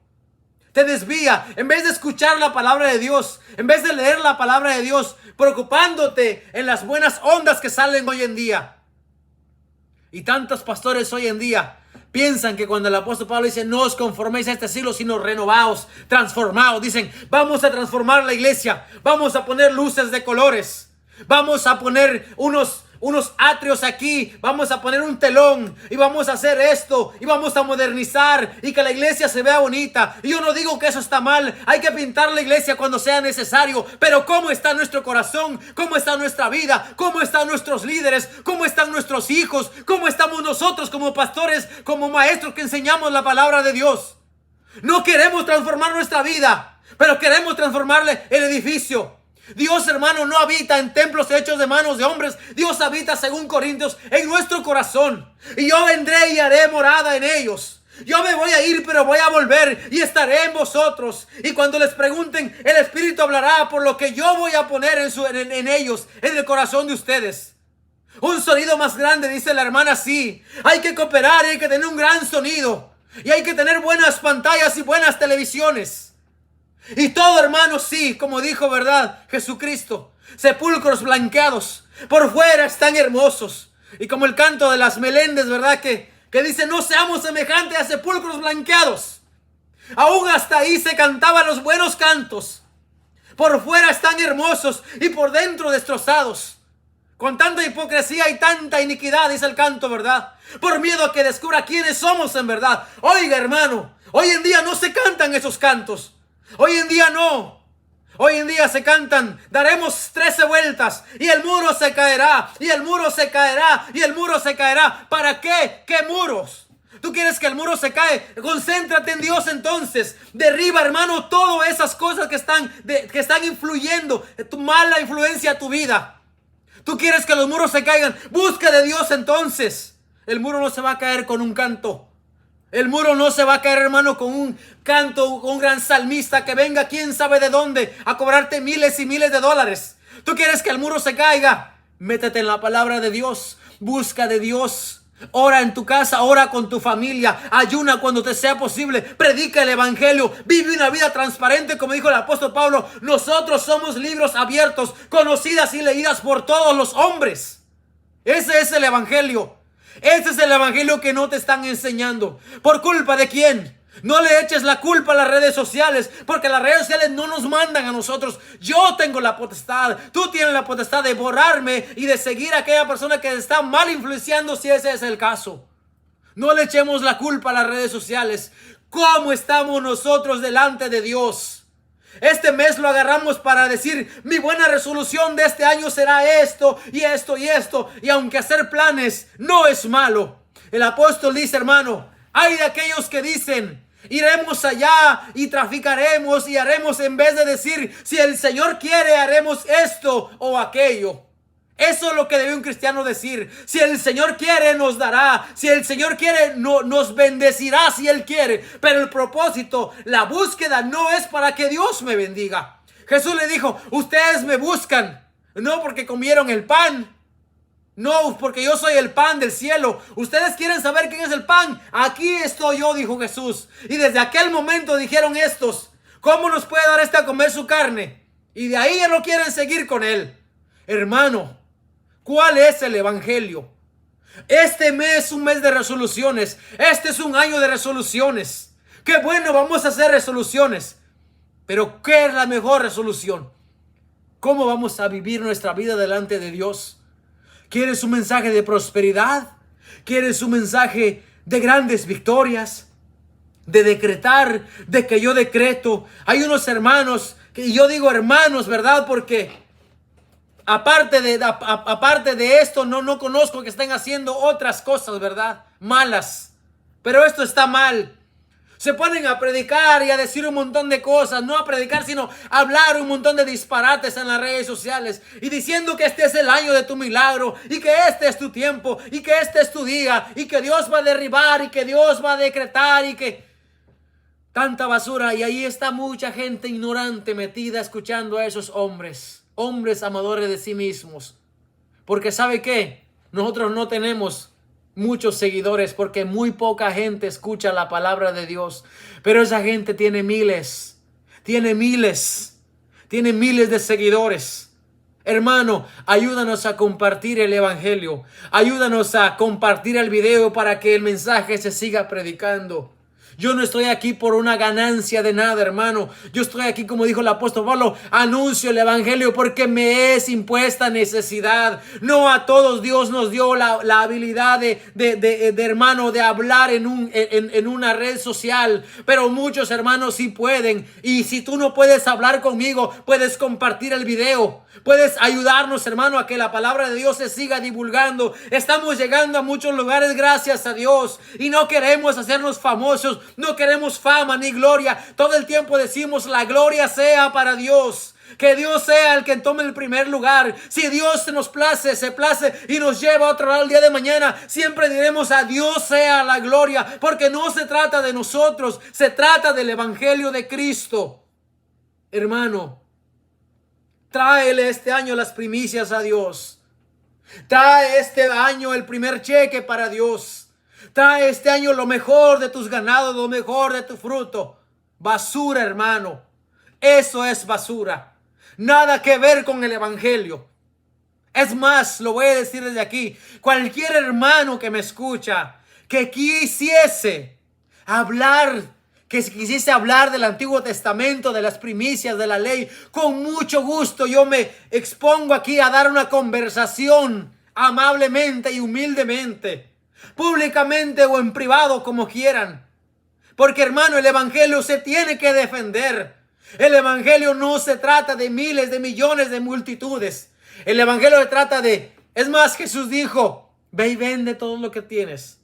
Te desvía. En vez de escuchar la palabra de Dios, en vez de leer la palabra de Dios, preocupándote en las buenas ondas que salen hoy en día. Y tantos pastores hoy en día piensan que cuando el apóstol Pablo dice no os conforméis a este siglo, sino renovaos, transformaos, dicen vamos a transformar la iglesia, vamos a poner luces de colores, vamos a poner unos atrios aquí, vamos a poner un telón y vamos a hacer esto y vamos a modernizar y que la iglesia se vea bonita. Y yo no digo que eso está mal, hay que pintar la iglesia cuando sea necesario, pero ¿cómo está nuestro corazón? ¿Cómo está nuestra vida? ¿Cómo están nuestros líderes? ¿Cómo están nuestros hijos? ¿Cómo estamos nosotros como pastores, como maestros que enseñamos la palabra de Dios? No queremos transformar nuestra vida, pero queremos transformarle el edificio. Dios, hermano, no habita en templos hechos de manos de hombres. Dios habita, según Corintios, en nuestro corazón. Y yo vendré y haré morada en ellos. Yo me voy a ir, pero voy a volver y estaré en vosotros. Y cuando les pregunten, el Espíritu hablará por lo que yo voy a poner en ellos, en el corazón de ustedes. Un sonido más grande, dice la hermana, sí. Hay que cooperar y hay que tener un gran sonido. Y hay que tener buenas pantallas y buenas televisiones. Y todo, hermano, sí, como dijo, ¿verdad? Jesucristo. Sepulcros blanqueados. Por fuera están hermosos. Y como el canto de las Meléndez, ¿verdad? Que dice, no seamos semejantes a sepulcros blanqueados. Aún hasta ahí se cantaban los buenos cantos. Por fuera están hermosos y por dentro destrozados. Con tanta hipocresía y tanta iniquidad, dice el canto, ¿verdad? Por miedo a que descubra quiénes somos en verdad. Oiga, hermano, hoy en día no se cantan esos cantos. Hoy en día no. Hoy en día se cantan, daremos 13 vueltas y el muro se caerá, y el muro se caerá, y el muro se caerá. ¿Para qué? ¿Qué muros? ¿Tú quieres que el muro se cae? Concéntrate en Dios entonces. Derriba, hermano, todas esas cosas que están influyendo, tu mala influencia a tu vida. ¿Tú quieres que los muros se caigan? Busca de Dios entonces. El muro no se va a caer con un canto. El muro no se va a caer, hermano, con un canto, con un gran salmista que venga quién sabe de dónde a cobrarte miles y miles de dólares. ¿Tú quieres que el muro se caiga? Métete en la palabra de Dios. Busca de Dios. Ora en tu casa, ora con tu familia, ayuna cuando te sea posible, predica el evangelio, vive una vida transparente, como dijo el apóstol Pablo. Nosotros somos libros abiertos, conocidas y leídas por todos los hombres. Ese es el evangelio. Ese es el evangelio que no te están enseñando. ¿Por culpa de quién? No le eches la culpa a las redes sociales, porque las redes sociales no nos mandan a nosotros. Yo tengo la potestad, tú tienes la potestad de borrarme y de seguir a aquella persona que está mal influenciando, si ese es el caso. No le echemos la culpa a las redes sociales. ¿Cómo estamos nosotros delante de Dios? Este mes lo agarramos para decir, mi buena resolución de este año será esto y esto y esto. Y aunque hacer planes no es malo, el apóstol dice, hermano, hay de aquellos que dicen, iremos allá y traficaremos y haremos, en vez de decir, si el Señor quiere, haremos esto o aquello. Eso es lo que debe un cristiano decir. Si el Señor quiere, nos dará. Si el Señor quiere, nos bendecirá si Él quiere. Pero el propósito, la búsqueda no es para que Dios me bendiga. Jesús le dijo, ustedes me buscan, no porque comieron el pan. No, porque yo soy el pan del cielo. Ustedes quieren saber quién es el pan. Aquí estoy yo, dijo Jesús. Y desde aquel momento dijeron estos, ¿cómo nos puede dar este a comer su carne? Y de ahí ya no quieren seguir con él. Hermano, ¿cuál es el evangelio? Este mes es un mes de resoluciones. Este es un año de resoluciones. Qué bueno, vamos a hacer resoluciones. Pero ¿qué es la mejor resolución? ¿Cómo vamos a vivir nuestra vida delante de Dios? ¿Quieres un mensaje de prosperidad? ¿Quieres un mensaje de grandes victorias? De decretar, de que yo decreto. Hay unos hermanos, y yo digo hermanos, ¿verdad? Porque aparte de esto, no conozco que estén haciendo otras cosas, ¿verdad? Malas. Pero esto está mal. Se ponen a predicar y a decir un montón de cosas. No a predicar, sino a hablar un montón de disparates en las redes sociales. Y diciendo que este es el año de tu milagro. Y que este es tu tiempo. Y que este es tu día. Y que Dios va a derribar. Y que Dios va a decretar. Y que tanta basura. Y ahí está mucha gente ignorante metida escuchando a esos hombres. Hombres amadores de sí mismos. Porque ¿sabe qué? Nosotros no tenemos muchos seguidores porque muy poca gente escucha la palabra de Dios. Pero esa gente tiene miles de seguidores. Hermano, ayúdanos a compartir el evangelio. Ayúdanos a compartir el video para que el mensaje se siga predicando. Yo no estoy aquí por una ganancia de nada, hermano. Yo estoy aquí, como dijo el apóstol Pablo, anuncio el evangelio porque me es impuesta necesidad. No a todos Dios nos dio la habilidad de hermano, de hablar en una red social. Pero muchos hermanos sí pueden. Y si tú no puedes hablar conmigo, puedes compartir el video. Puedes ayudarnos, hermano, a que la palabra de Dios se siga divulgando. Estamos llegando a muchos lugares, gracias a Dios. Y no queremos hacernos famosos. No queremos fama ni gloria. Todo el tiempo decimos la gloria sea para Dios. Que Dios sea el que tome el primer lugar. Si Dios se place y nos lleva a otro lado el día de mañana, siempre diremos a Dios sea la gloria. Porque no se trata de nosotros, se trata del evangelio de Cristo. Hermano, tráele este año las primicias a Dios. Trae este año el primer cheque para Dios. Trae este año lo mejor de tus ganados, lo mejor de tu fruto. Basura, hermano. Eso es basura. Nada que ver con el evangelio. Es más, lo voy a decir desde aquí. Cualquier hermano que me escucha, que quisiese hablar del Antiguo Testamento, de las primicias de la ley, con mucho gusto yo me expongo aquí a dar una conversación amablemente y humildemente, públicamente o en privado, como quieran. Porque, hermano, el evangelio se tiene que defender. El evangelio no se trata de miles, de millones, de multitudes. El evangelio se trata de... Es más, Jesús dijo, ve y vende todo lo que tienes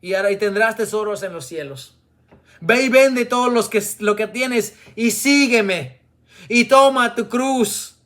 y tendrás tesoros en los cielos. Ve y vende todo lo que tienes y sígueme. Y toma tu cruz.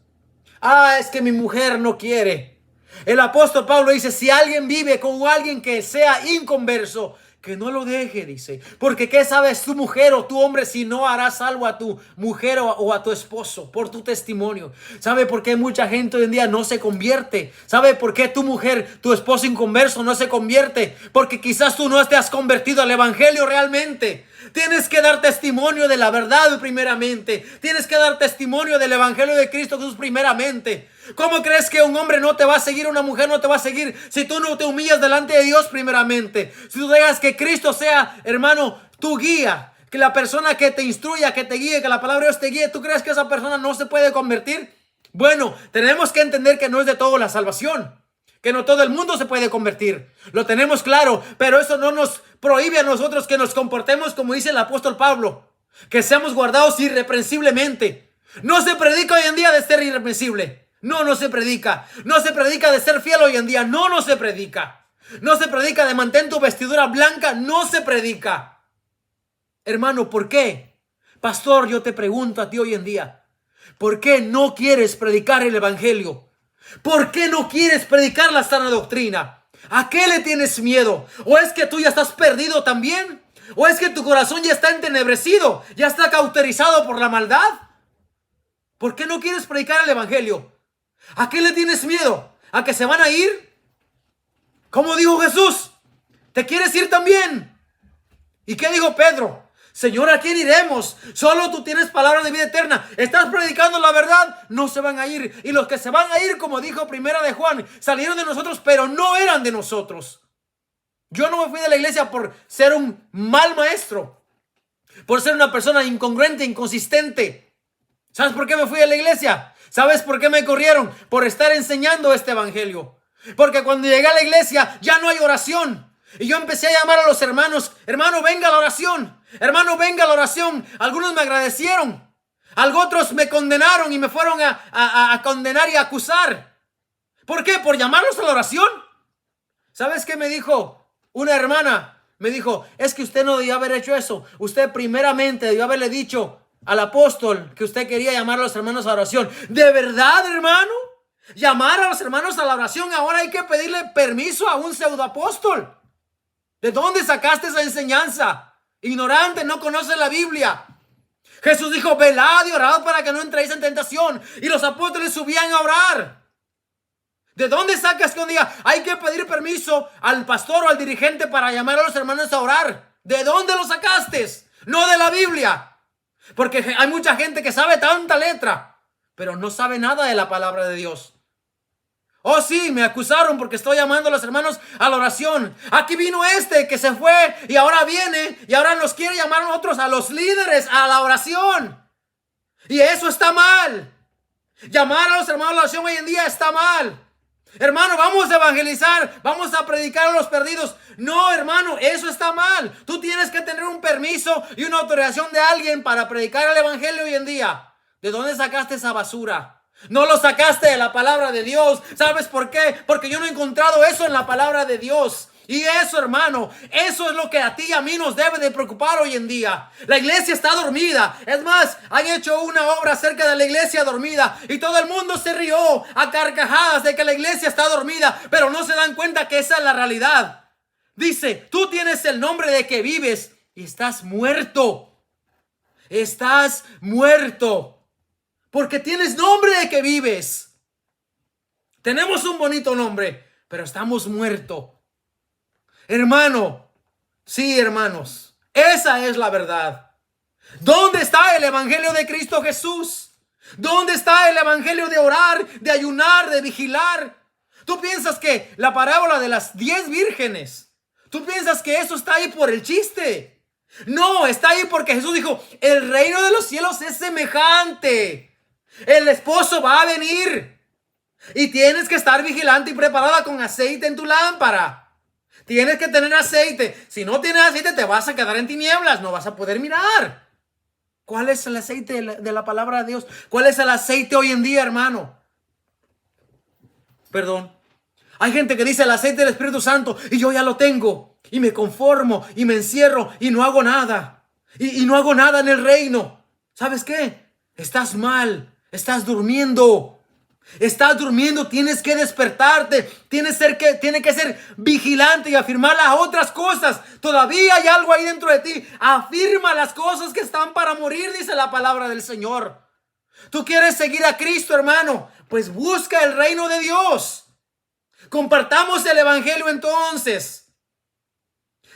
Es que mi mujer no quiere. El apóstol Pablo dice, si alguien vive con alguien que sea inconverso, que no lo deje, dice. Porque ¿qué sabes tu mujer o tu hombre si no harás salvo a tu mujer o a tu esposo por tu testimonio? ¿Sabe por qué mucha gente hoy en día no se convierte? ¿Sabe por qué tu mujer, tu esposo inconverso no se convierte? Porque quizás tú no te has convertido al evangelio realmente. Tienes que dar testimonio de la verdad primeramente. Tienes que dar testimonio del evangelio de Cristo Jesús primeramente. ¿Cómo crees que un hombre no te va a seguir, una mujer no te va a seguir si tú no te humillas delante de Dios primeramente? Si tú dejas que Cristo sea, hermano, tu guía, que la persona que te instruya, que te guíe, que la palabra de Dios te guíe, ¿tú crees que esa persona no se puede convertir? Bueno, tenemos que entender que no es de todo la salvación, que no todo el mundo se puede convertir. Lo tenemos claro, pero eso no nos prohíbe a nosotros que nos comportemos como dice el apóstol Pablo, que seamos guardados irreprensiblemente. No se predica hoy en día de ser irreprensible. No se predica. No se predica de ser fiel hoy en día. No se predica. No se predica de mantén tu vestidura blanca. No se predica. Hermano, ¿por qué? Pastor, yo te pregunto a ti hoy en día, ¿por qué no quieres predicar el evangelio? ¿Por qué no quieres predicar la sana doctrina? ¿A qué le tienes miedo? ¿O es que tú ya estás perdido también? ¿O es que tu corazón ya está entenebrecido? ¿Ya está cauterizado por la maldad? ¿Por qué no quieres predicar el evangelio? ¿A qué le tienes miedo? ¿A que se van a ir? ¿Cómo dijo Jesús? ¿Te quieres ir también? ¿Y qué dijo Pedro? Señor, ¿a quién iremos? Solo tú tienes palabras de vida eterna. ¿Estás predicando la verdad? No se van a ir. Y los que se van a ir, como dijo Primera de Juan, salieron de nosotros, pero no eran de nosotros. Yo no me fui de la iglesia por ser un mal maestro, por ser una persona incongruente, inconsistente. ¿Sabes por qué me fui de la iglesia? ¿Sabes por qué me corrieron? Por estar enseñando este evangelio. Porque cuando llegué a la iglesia ya no hay oración. Y yo empecé a llamar a los hermanos. Hermano, venga a la oración. Hermano, venga a la oración. Algunos me agradecieron. Otros me condenaron y me fueron a condenar y a acusar. ¿Por qué? ¿Por llamarlos a la oración? ¿Sabes qué me dijo una hermana? Me dijo, es que usted no debió haber hecho eso. Usted primeramente debió haberle dicho al apóstol que usted quería llamar a los hermanos a oración. ¿De verdad, hermano? ¿Llamar a los hermanos a la oración? Ahora hay que pedirle permiso a un pseudoapóstol. ¿De dónde sacaste esa enseñanza? Ignorante, no conoce la Biblia. Jesús dijo, velad y orad para que no entréis en tentación. Y los apóstoles subían a orar. ¿De dónde sacas que un día hay que pedir permiso al pastor o al dirigente para llamar a los hermanos a orar? ¿De dónde lo sacaste? No de la Biblia. Porque hay mucha gente que sabe tanta letra, pero no sabe nada de la palabra de Dios. Oh sí, me acusaron porque estoy llamando a los hermanos a la oración. Aquí vino este que se fue y ahora viene y ahora nos quiere llamar a nosotros, a los líderes, a la oración. Y eso está mal. Llamar a los hermanos a la oración hoy en día está mal. Hermano, vamos a evangelizar, vamos a predicar a los perdidos. No, hermano, eso está mal. Tú tienes que tener un permiso y una autorización de alguien para predicar el evangelio hoy en día. ¿De dónde sacaste esa basura? No lo sacaste de la palabra de Dios. ¿Sabes por qué? Porque yo no he encontrado eso en la palabra de Dios. Y eso, hermano, eso es lo que a ti y a mí nos debe de preocupar hoy en día. La iglesia está dormida. Es más, han hecho una obra acerca de la iglesia dormida y todo el mundo se rió a carcajadas de que la iglesia está dormida, pero no se dan cuenta que esa es la realidad. Dice, tú tienes el nombre de que vives y estás muerto. Estás muerto. Porque tienes nombre de que vives. Tenemos un bonito nombre, pero estamos muertos. Hermano, sí, hermanos, esa es la verdad. ¿Dónde está el evangelio de Cristo Jesús? ¿Dónde está el evangelio de orar, de ayunar, de vigilar? ¿Tú piensas que la parábola de las 10 vírgenes, tú piensas que eso está ahí por el chiste? No, está ahí porque Jesús dijo, el reino de los cielos es semejante. El esposo va a venir y tienes que estar vigilante y preparada con aceite en tu lámpara. Tienes que tener aceite. Si no tienes aceite te vas a quedar en tinieblas. No vas a poder mirar. ¿Cuál es el aceite de la palabra de Dios? ¿Cuál es el aceite hoy en día, hermano? Perdón. Hay gente que dice el aceite del Espíritu Santo y yo ya lo tengo. Y me conformo y me encierro y no hago nada. Y no hago nada en el reino. ¿Sabes qué? Estás mal. Estás durmiendo. Estás durmiendo, tienes que despertarte, tiene que ser vigilante y afirmar las otras cosas. Todavía hay algo ahí dentro de ti. Afirma las cosas que están para morir, dice la palabra del Señor. ¿Tú quieres seguir a Cristo, hermano? Pues busca el reino de Dios. Compartamos el evangelio entonces.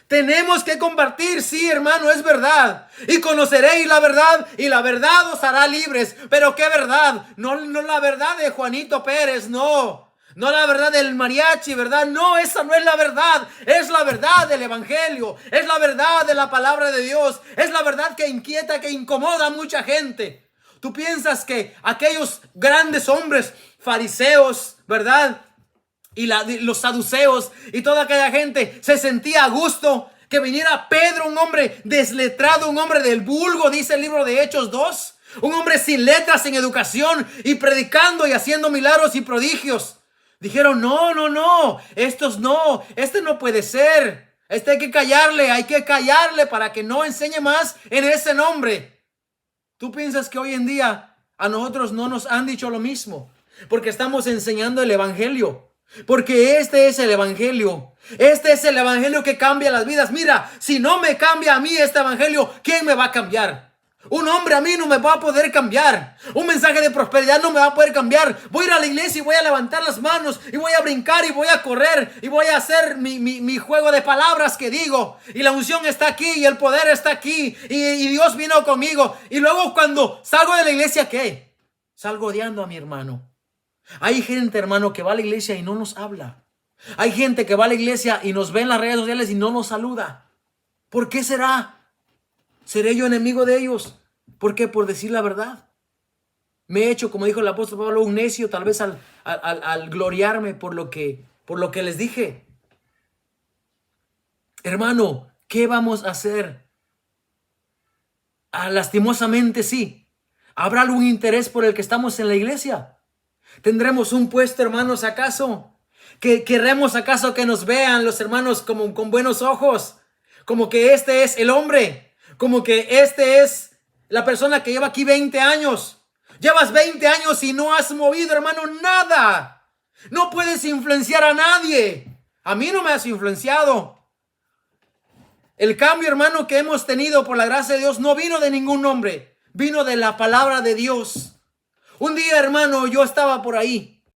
Tenemos que compartir, sí, hermano, es verdad. Y conoceréis la verdad, y la verdad os hará libres. Pero ¿qué verdad? No la verdad de Juanito Pérez, no. No la verdad del mariachi, ¿verdad? No, esa no es la verdad. Es la verdad del evangelio. Es la verdad de la palabra de Dios. Es la verdad que inquieta, que incomoda a mucha gente. Tú piensas que aquellos grandes hombres, fariseos, ¿verdad? Y los saduceos y toda aquella gente se sentía a gusto que viniera Pedro, un hombre desletrado, un hombre del vulgo, dice el libro de Hechos 2, un hombre sin letras, sin educación, y predicando y haciendo milagros y prodigios. Dijeron, no, estos no, este no puede ser, este hay que callarle para que no enseñe más en ese nombre. ¿Tú piensas que hoy en día a nosotros no nos han dicho lo mismo? Porque estamos enseñando el evangelio. Porque este es el evangelio. Este es el evangelio que cambia las vidas. Mira, si no me cambia a mí este evangelio, ¿quién me va a cambiar? Un hombre a mí no me va a poder cambiar. Un mensaje de prosperidad no me va a poder cambiar. Voy a ir a la iglesia y voy a levantar las manos y voy a brincar y voy a correr y voy a hacer mi juego de palabras que digo. Y la unción está aquí y el poder está aquí y Dios vino conmigo. Y luego cuando salgo de la iglesia, ¿qué? Salgo odiando a mi hermano. Hay gente, hermano, que va a la iglesia y no nos habla. Hay gente que va a la iglesia y nos ve en las redes sociales y no nos saluda. ¿Por qué será? ¿Seré yo enemigo de ellos? ¿Por qué? Por decir la verdad. Me he hecho, como dijo el apóstol Pablo, un necio tal vez al gloriarme por lo que les dije. Hermano, ¿qué vamos a hacer? Lastimosamente sí. ¿Habrá algún interés por el que estamos en la iglesia? ¿Tendremos un puesto, hermanos, acaso? ¿Querremos acaso que nos vean los hermanos como con buenos ojos? Como que este es el hombre. Como que este es la persona que lleva aquí 20 años. Llevas 20 años y no has movido, hermano, nada. No puedes influenciar a nadie. A mí no me has influenciado. El cambio, hermano, que hemos tenido por la gracia de Dios no vino de ningún hombre. Vino de la palabra de Dios. Un día, hermano, yo estaba por ahí